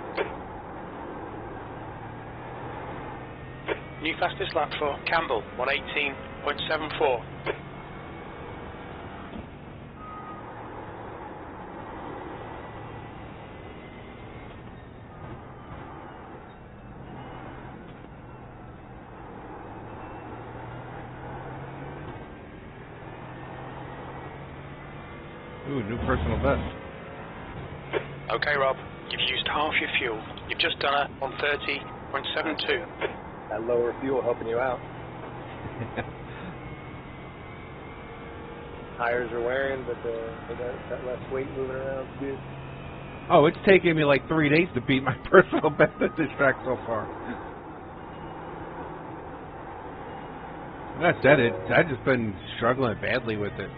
A: New fastest lap for Campbell, 118.74.
D: Ooh, new personal best.
A: Okay, Rob, you've used half your fuel. You've just done a 130.72.
E: That lower fuel helping you out. Tires are wearing, but they got that less weight moving around. It's good.
D: Oh, it's taken me like 3 days to beat my personal best at this track so far. That said, I've just been struggling badly with it.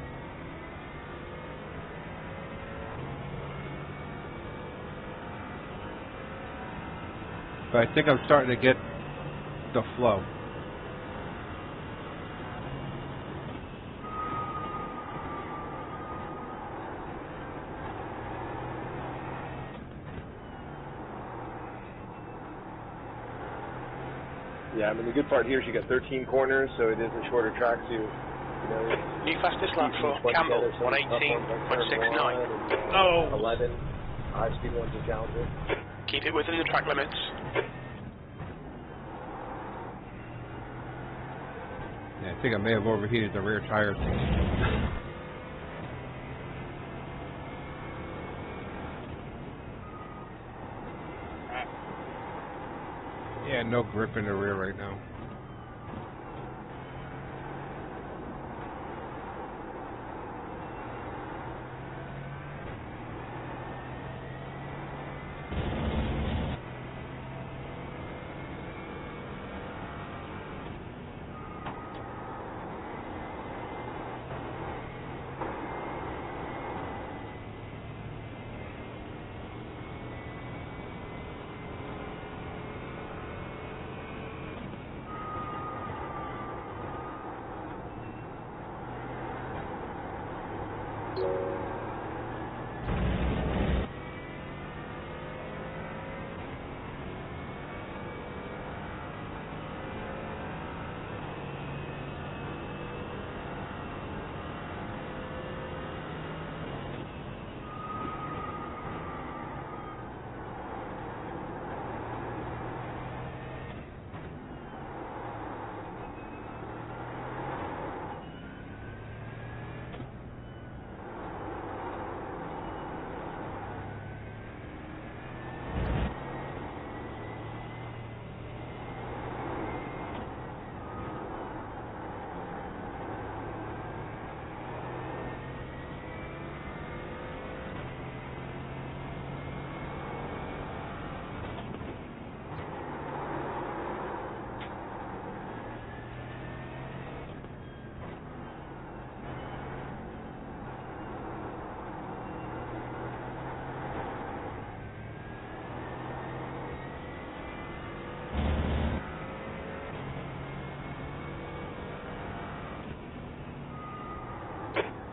D: But I think I'm starting to get the flow.
E: Yeah, I mean, the good part here is you got 13 corners, so it is a shorter track, so you know.
A: New fastest lap for Campbell, 118.69.
E: Oh! 11 high-speed ones are challenging.
A: Keep it within the track limits.
D: Yeah, I think I may have overheated the rear tires. Yeah, no grip in the rear right now.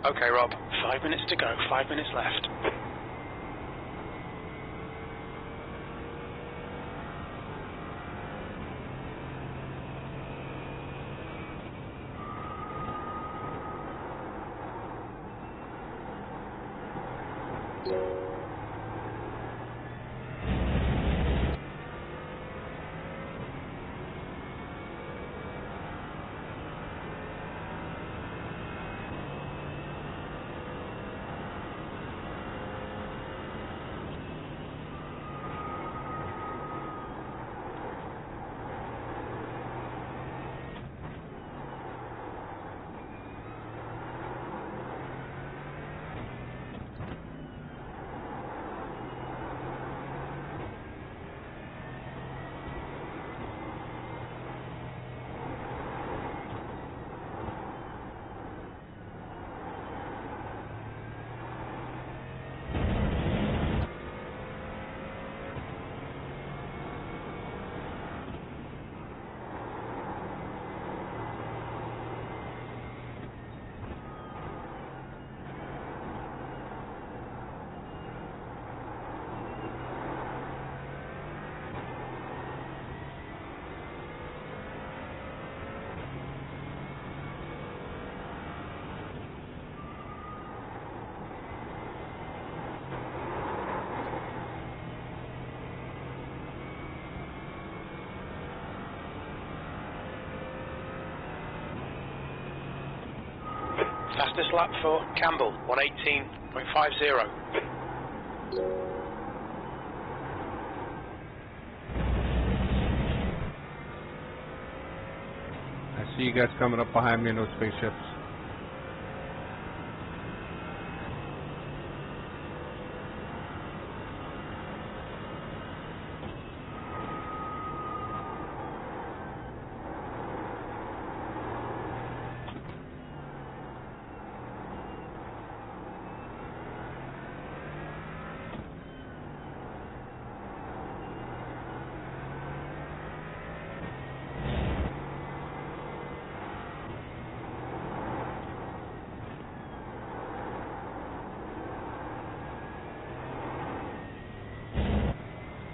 A: Okay, Rob. 5 minutes to go. 5 minutes left. Fastest lap for Campbell, 118.50.
D: I see you guys coming up behind me in those spaceships.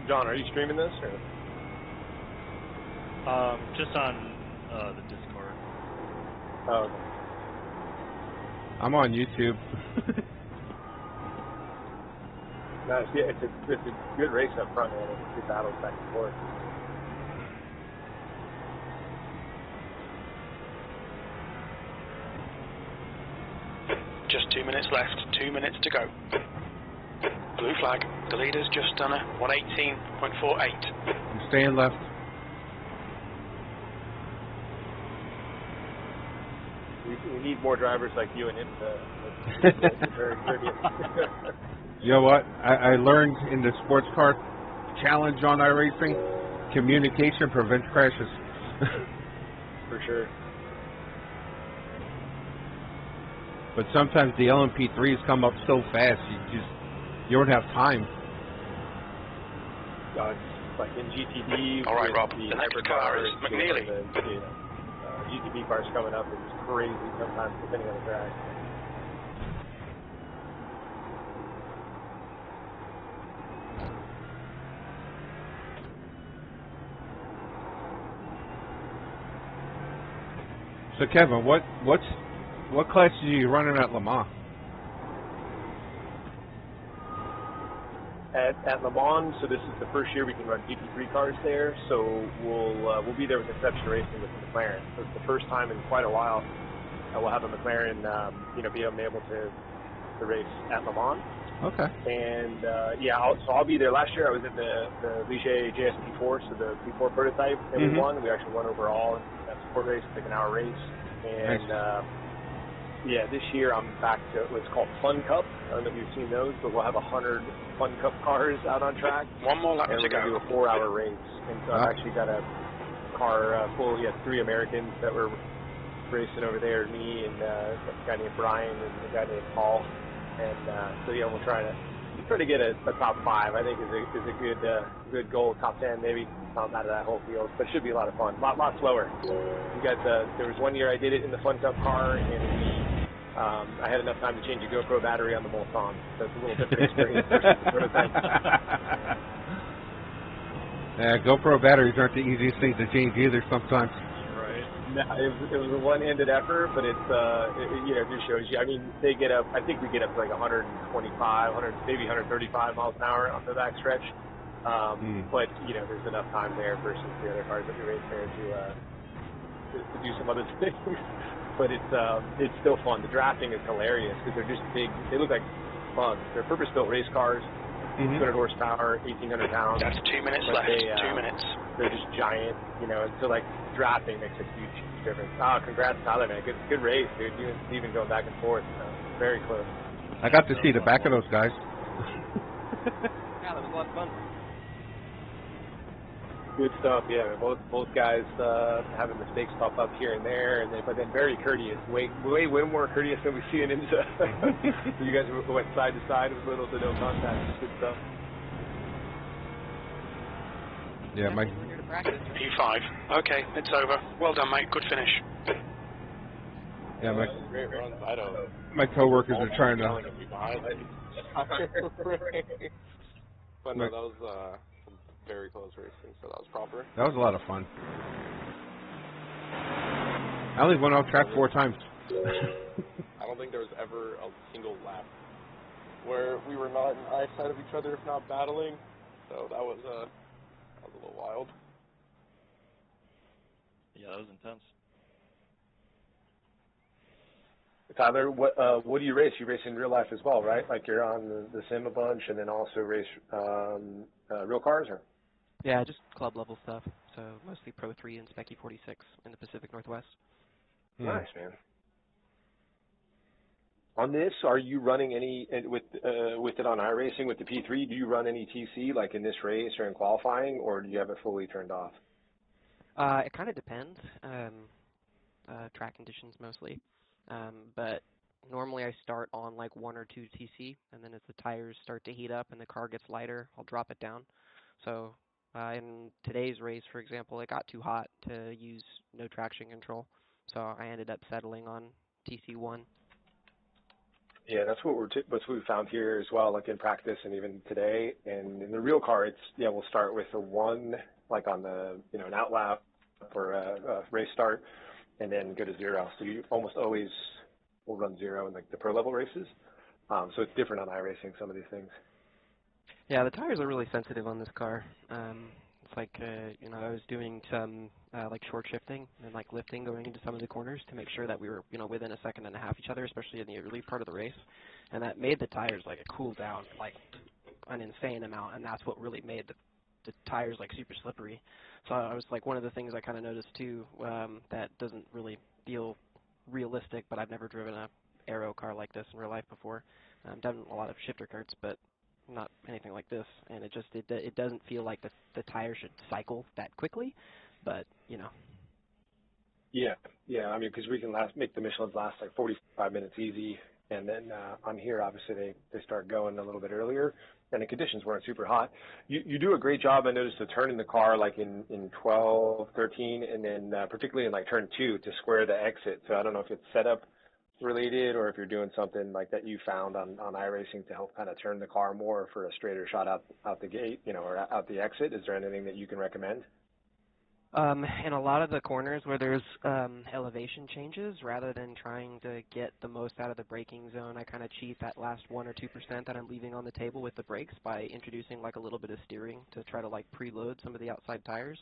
E: John, are you streaming this? Or?
B: Just on the Discord.
E: Oh, okay.
D: I'm on YouTube.
E: Nice. Yeah, it's a good race up front, man. It's good battles back and forth.
A: Just 2 minutes left. 2 minutes to go. Blue flag. The leader's just done a 118.48.
D: I'm staying left.
E: We need more drivers like you and him to very Caribbean.
D: You know what? I learned in the sports car challenge on iRacing, communication prevents crashes.
E: For sure.
D: But sometimes the LMP3s come up so fast, you don't have time.
E: Like in GTD,
A: All right, Rob.
E: the
A: The next
E: hyper
A: car is
E: cars,
A: McNeely.
E: the GTB cars coming up is crazy sometimes, depending on the track.
D: So Kevin, what class are you running at Le Mans?
E: At Le Mans, so this is the first year we can run GT3 cars there. So we'll be there with Inception Racing with the McLaren. So it's the first time in quite a while that we'll have a McLaren, be able to race at Le Mans.
D: Okay.
E: And I'll be there. Last year I was in the Ligier JSP4, so the P4 prototype, and we won. We actually won overall in that support race, like an hour race. And this year I'm back to what's called Fun Cup. I don't know if you've seen those, but we'll have 100 Fun Cup cars out on track.
A: One more lap
E: and
A: to
E: we're going
A: go.
E: to do a 4-hour race. And so I've actually got a car full. We had 3 Americans that were racing over there, me and a guy named Brian and a guy named Paul. And we'll try to get a top 5. I think is a good goal. Top 10 maybe. Out of that whole field, but it should be a lot of fun. A lot slower. We got there was one year I did it in the Fun Cup car, and I had enough time to change a GoPro battery on the Mulsanne, so it's a little different experience versus the prototype.
D: Yeah, GoPro batteries aren't the easiest thing to change either sometimes.
C: Right.
E: No, it was a one-handed effort, but it just shows you. I mean, they get up. I think we get up to like 125, maybe 135 miles an hour on the back stretch. But there's enough time there versus the other cars that we race there to do some other things. But it's still fun. The drafting is hilarious because they're just big. They look like bugs. They're purpose-built race cars. 200 horsepower, 1,800 pounds.
A: That's 2 minutes left. 2 minutes.
E: They're just giant, and so like drafting makes a huge difference. Ah, congrats, Tyler, man. Good race, dude. You and Steven going back and forth. Very close.
D: I got to see the back of those guys.
H: Yeah, that was a lot of fun.
E: Good stuff, yeah. Both guys having mistakes pop up here and there, but then very courteous. Way more courteous than we see in IMSA. You guys went side to side with little to no contact. Good stuff.
D: Yeah, Mike.
H: We're here to practice.
A: P5. Okay, it's over. Well done, mate. Good finish.
D: Yeah,
C: Great runs. I don't.
D: my coworkers are trying to.
C: But no, that was some very close racing, so that was proper.
D: That was a lot of fun. I only went off track 4 times.
C: I don't think there was ever a single lap where we were not in eyesight of each other, if not battling. So that was a little wild.
B: Yeah, that was intense.
E: Tyler, what do you race? You race in real life as well, right? Like you're on the sim a bunch, and then also race real cars, or?
H: Yeah, just club level stuff. So mostly Pro 3 and Spec E46 in the Pacific Northwest.
E: Nice, man. On this, are you running any with it on iRacing with the P3? Do you run any TC like in this race or in qualifying, or do you have it fully turned off?
H: It kind of depends. Track conditions mostly. But normally I start on like 1 or 2 TC, and then as the tires start to heat up and the car gets lighter, I'll drop it down. So in today's race, for example, it got too hot to use no traction control, so I ended up settling on TC1.
E: Yeah, that's what we found here as well, like in practice and even today. And in the real car, we'll start with a 1, like on the an out lap or a race start, and then go to 0. So you almost always will run 0 in like the pro level races. So it's different on iRacing, some of these things.
H: Yeah, the tires are really sensitive on this car. It's like, I was doing some like short shifting and like lifting going into some of the corners to make sure that we were, within a second and a half each other, especially in the early part of the race. And that made the tires like cool down like an insane amount, and that's what really made the tires like super slippery. So I was like, one of the things I kind of noticed too, that doesn't really feel realistic, but I've never driven a aero car like this in real life before. I've done a lot of shifter karts, but not anything like this, and it doesn't feel like the tire should cycle that quickly, but
E: Yeah. I mean, because we can make the Michelins last like 45 minutes easy, and then on here, obviously they start going a little bit earlier, and the conditions weren't super hot. You do a great job, I noticed, of turning the car like in 12, 13, and then particularly in like turn 2 to square the exit. So I don't know if it's setup related or if you're doing something like that you found on iRacing to help kind of turn the car more for a straighter shot out the gate, or out the exit. Is there anything that you can recommend?
H: In a lot of the corners where there's elevation changes, rather than trying to get the most out of the braking zone, I kind of cheat that last 1 or 2% that I'm leaving on the table with the brakes by introducing like a little bit of steering to try to like preload some of the outside tires.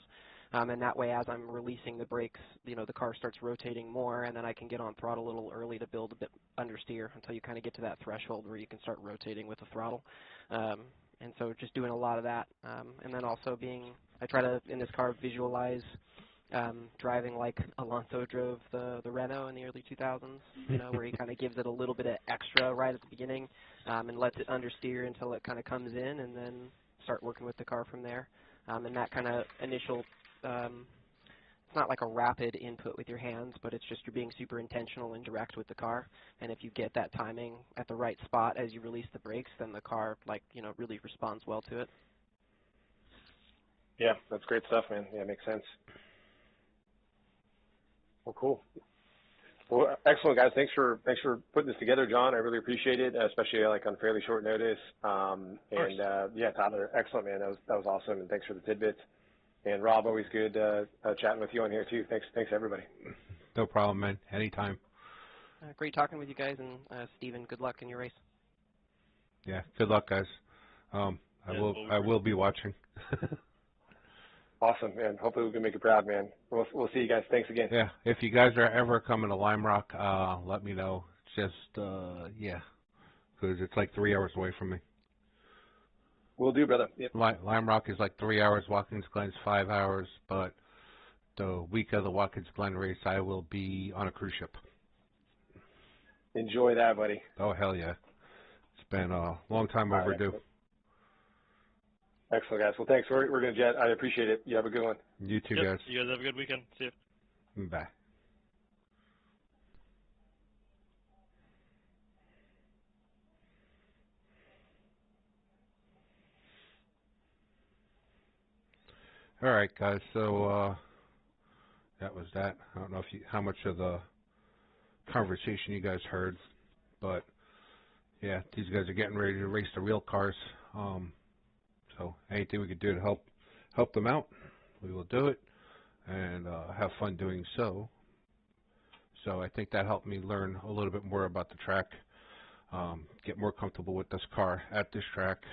H: And that way, as I'm releasing the brakes, the car starts rotating more, and then I can get on throttle a little early to build a bit understeer until you kind of get to that threshold where you can start rotating with the throttle. And so just doing a lot of that. And then also I try to, in this car, visualize driving like Alonso drove the Renault in the early 2000s, where he kind of gives it a little bit of extra right at the beginning and lets it understeer until it kind of comes in, and then start working with the car from there. And that kind of initial, it's not like a rapid input with your hands, but it's just you're being super intentional and direct with the car. And if you get that timing at the right spot as you release the brakes, then the car really responds well to it.
E: Yeah, that's great stuff, man. Yeah, makes sense. Well, cool. Well, excellent, guys. Thanks for putting this together, John. I really appreciate it, especially like on fairly short notice. Yeah, Tyler, excellent, man. That was awesome, and thanks for the tidbits. And Rob, always good chatting with you on here too. Thanks everybody.
D: No problem, man. Anytime.
H: Great talking with you guys, and Steven, good luck in your race.
D: Yeah, good luck, guys. I will be watching.
E: Awesome, man. Hopefully we can make you proud, man. We'll see you guys. Thanks again.
D: Yeah, if you guys are ever coming to Lime Rock, let me know. Just yeah, because it's like 3 hours away from me.
E: We'll do, brother. Yep.
D: Lime Rock is like 3 hours. Watkins Glen's 5 hours. But the week of the Watkins Glen race, I will be on a cruise ship.
E: Enjoy that, buddy.
D: Oh, hell yeah. It's been a long time overdue.
E: Excellent, guys. Well, thanks. We're going to jet. I appreciate it. You have a good one.
D: You too,
B: Yep.
D: guys.
B: You guys have a good weekend. See you.
D: Bye. All right, guys. So that was that. I don't know how much of the conversation you guys heard, but yeah, these guys are getting ready to race the real cars. So anything we could do to help them out, we will do it, and have fun doing so. So I think that helped me learn a little bit more about the track, get more comfortable with this car at this track.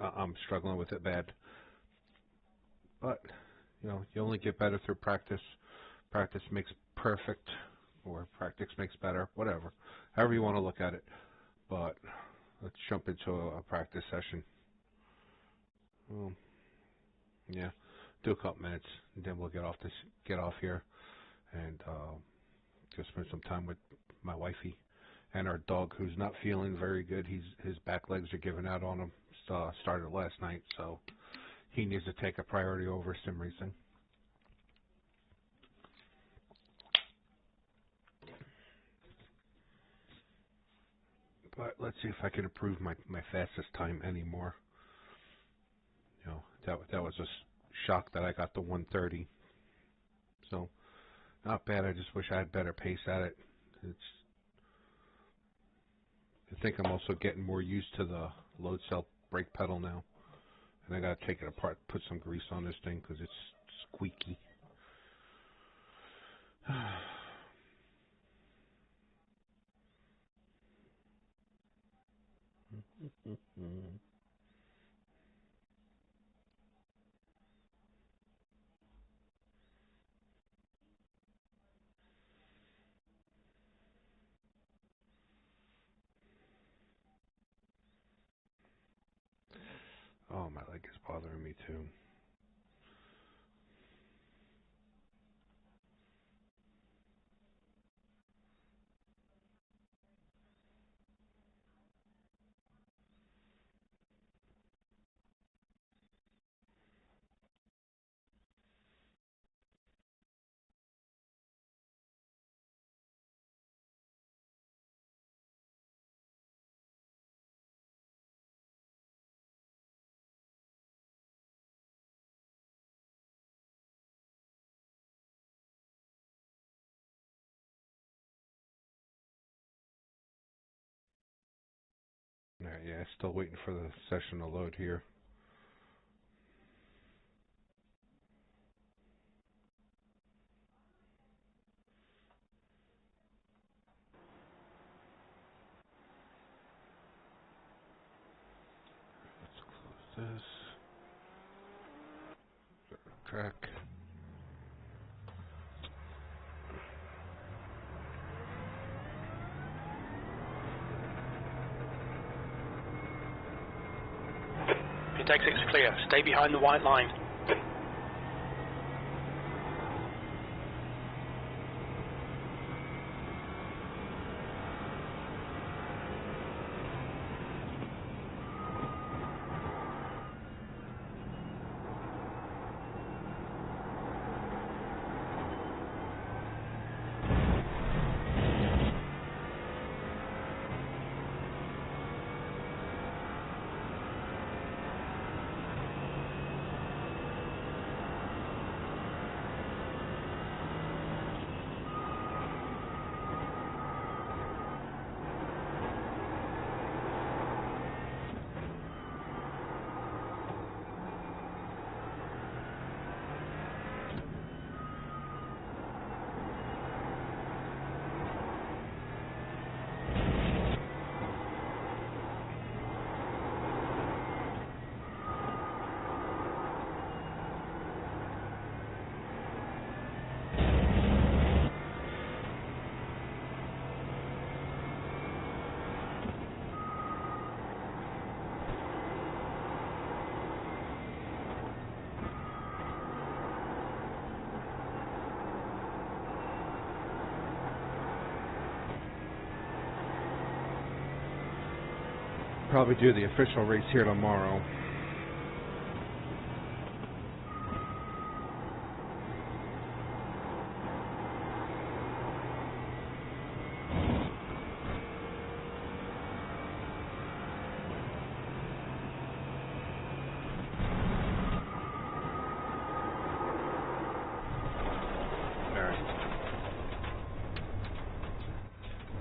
D: I'm struggling with it bad. But, you know, you only get better through practice. Practice makes perfect, or practice makes better, whatever. However you want to look at it. But let's jump into a practice session. Yeah, do a couple minutes, and then we'll get off here, and just spend some time with my wifey and our dog, who's not feeling very good. His back legs are giving out on him. Started last night, so he needs to take a priority over sim racing. But let's see if I can improve my fastest time anymore. You know, that was a shock that I got the 130. So not bad. I just wish I had better pace at it. I think I'm also getting more used to the load cell brake pedal now. And I got to take it apart, put some grease on this thing because it's squeaky. Oh, my leg is bothering me too. Alright, yeah, still waiting for the session to load here. Let's close this. Track.
A: Pit exit's clear. Stay behind the white line.
D: probably do the official race here tomorrow.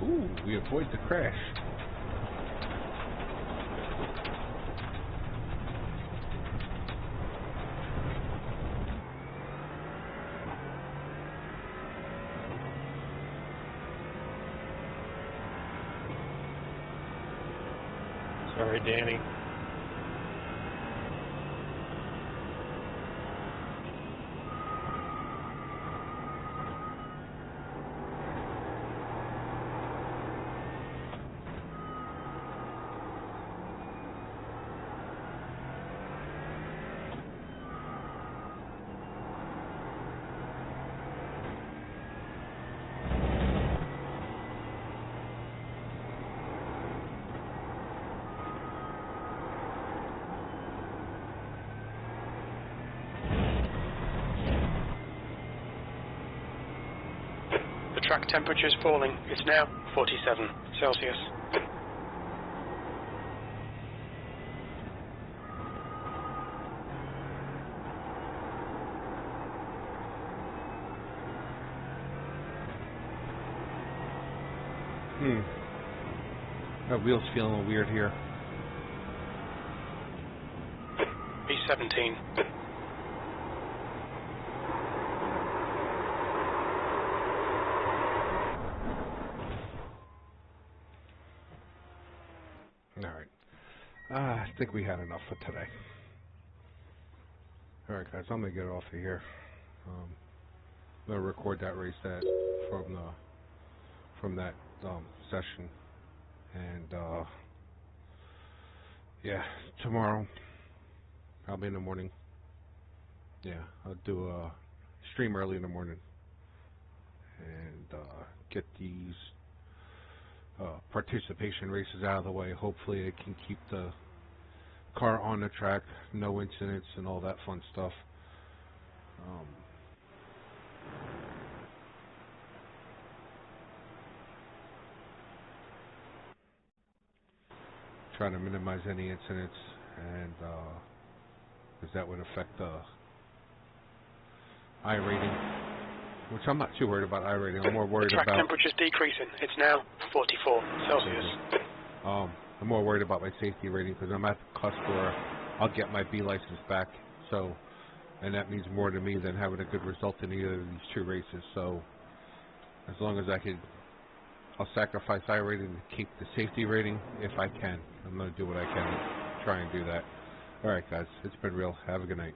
D: Ooh, we avoid the crash.
E: Sorry, Danny.
A: The track temperature is falling. It's now 47 Celsius.
D: That wheel's feeling a little weird here.
A: B17.
D: Alright. I think we had enough for today. Alright guys, I'm going to get off of here. I'm going to record that race from that session. And yeah, tomorrow, probably in the morning. Yeah, I'll do a stream early in the morning. And get these participation races out of the way. Hopefully it can keep the car on the track, no incidents and all that fun stuff. Try to minimize any incidents, and because that would affect the I rating, which I'm not too worried about I rating. I'm more worried
A: about... The track
D: about...
A: temperature's decreasing. It's now 44 Celsius.
D: I'm more worried about my safety rating because I'm at the cusp where I'll get my B license back. So, and that means more to me than having a good result in either of these two races. So, as long as I can, I'll sacrifice I rating to keep the safety rating if I can. I'm going to do what I can to try and do that. Alright guys, it's been real. Have a good night.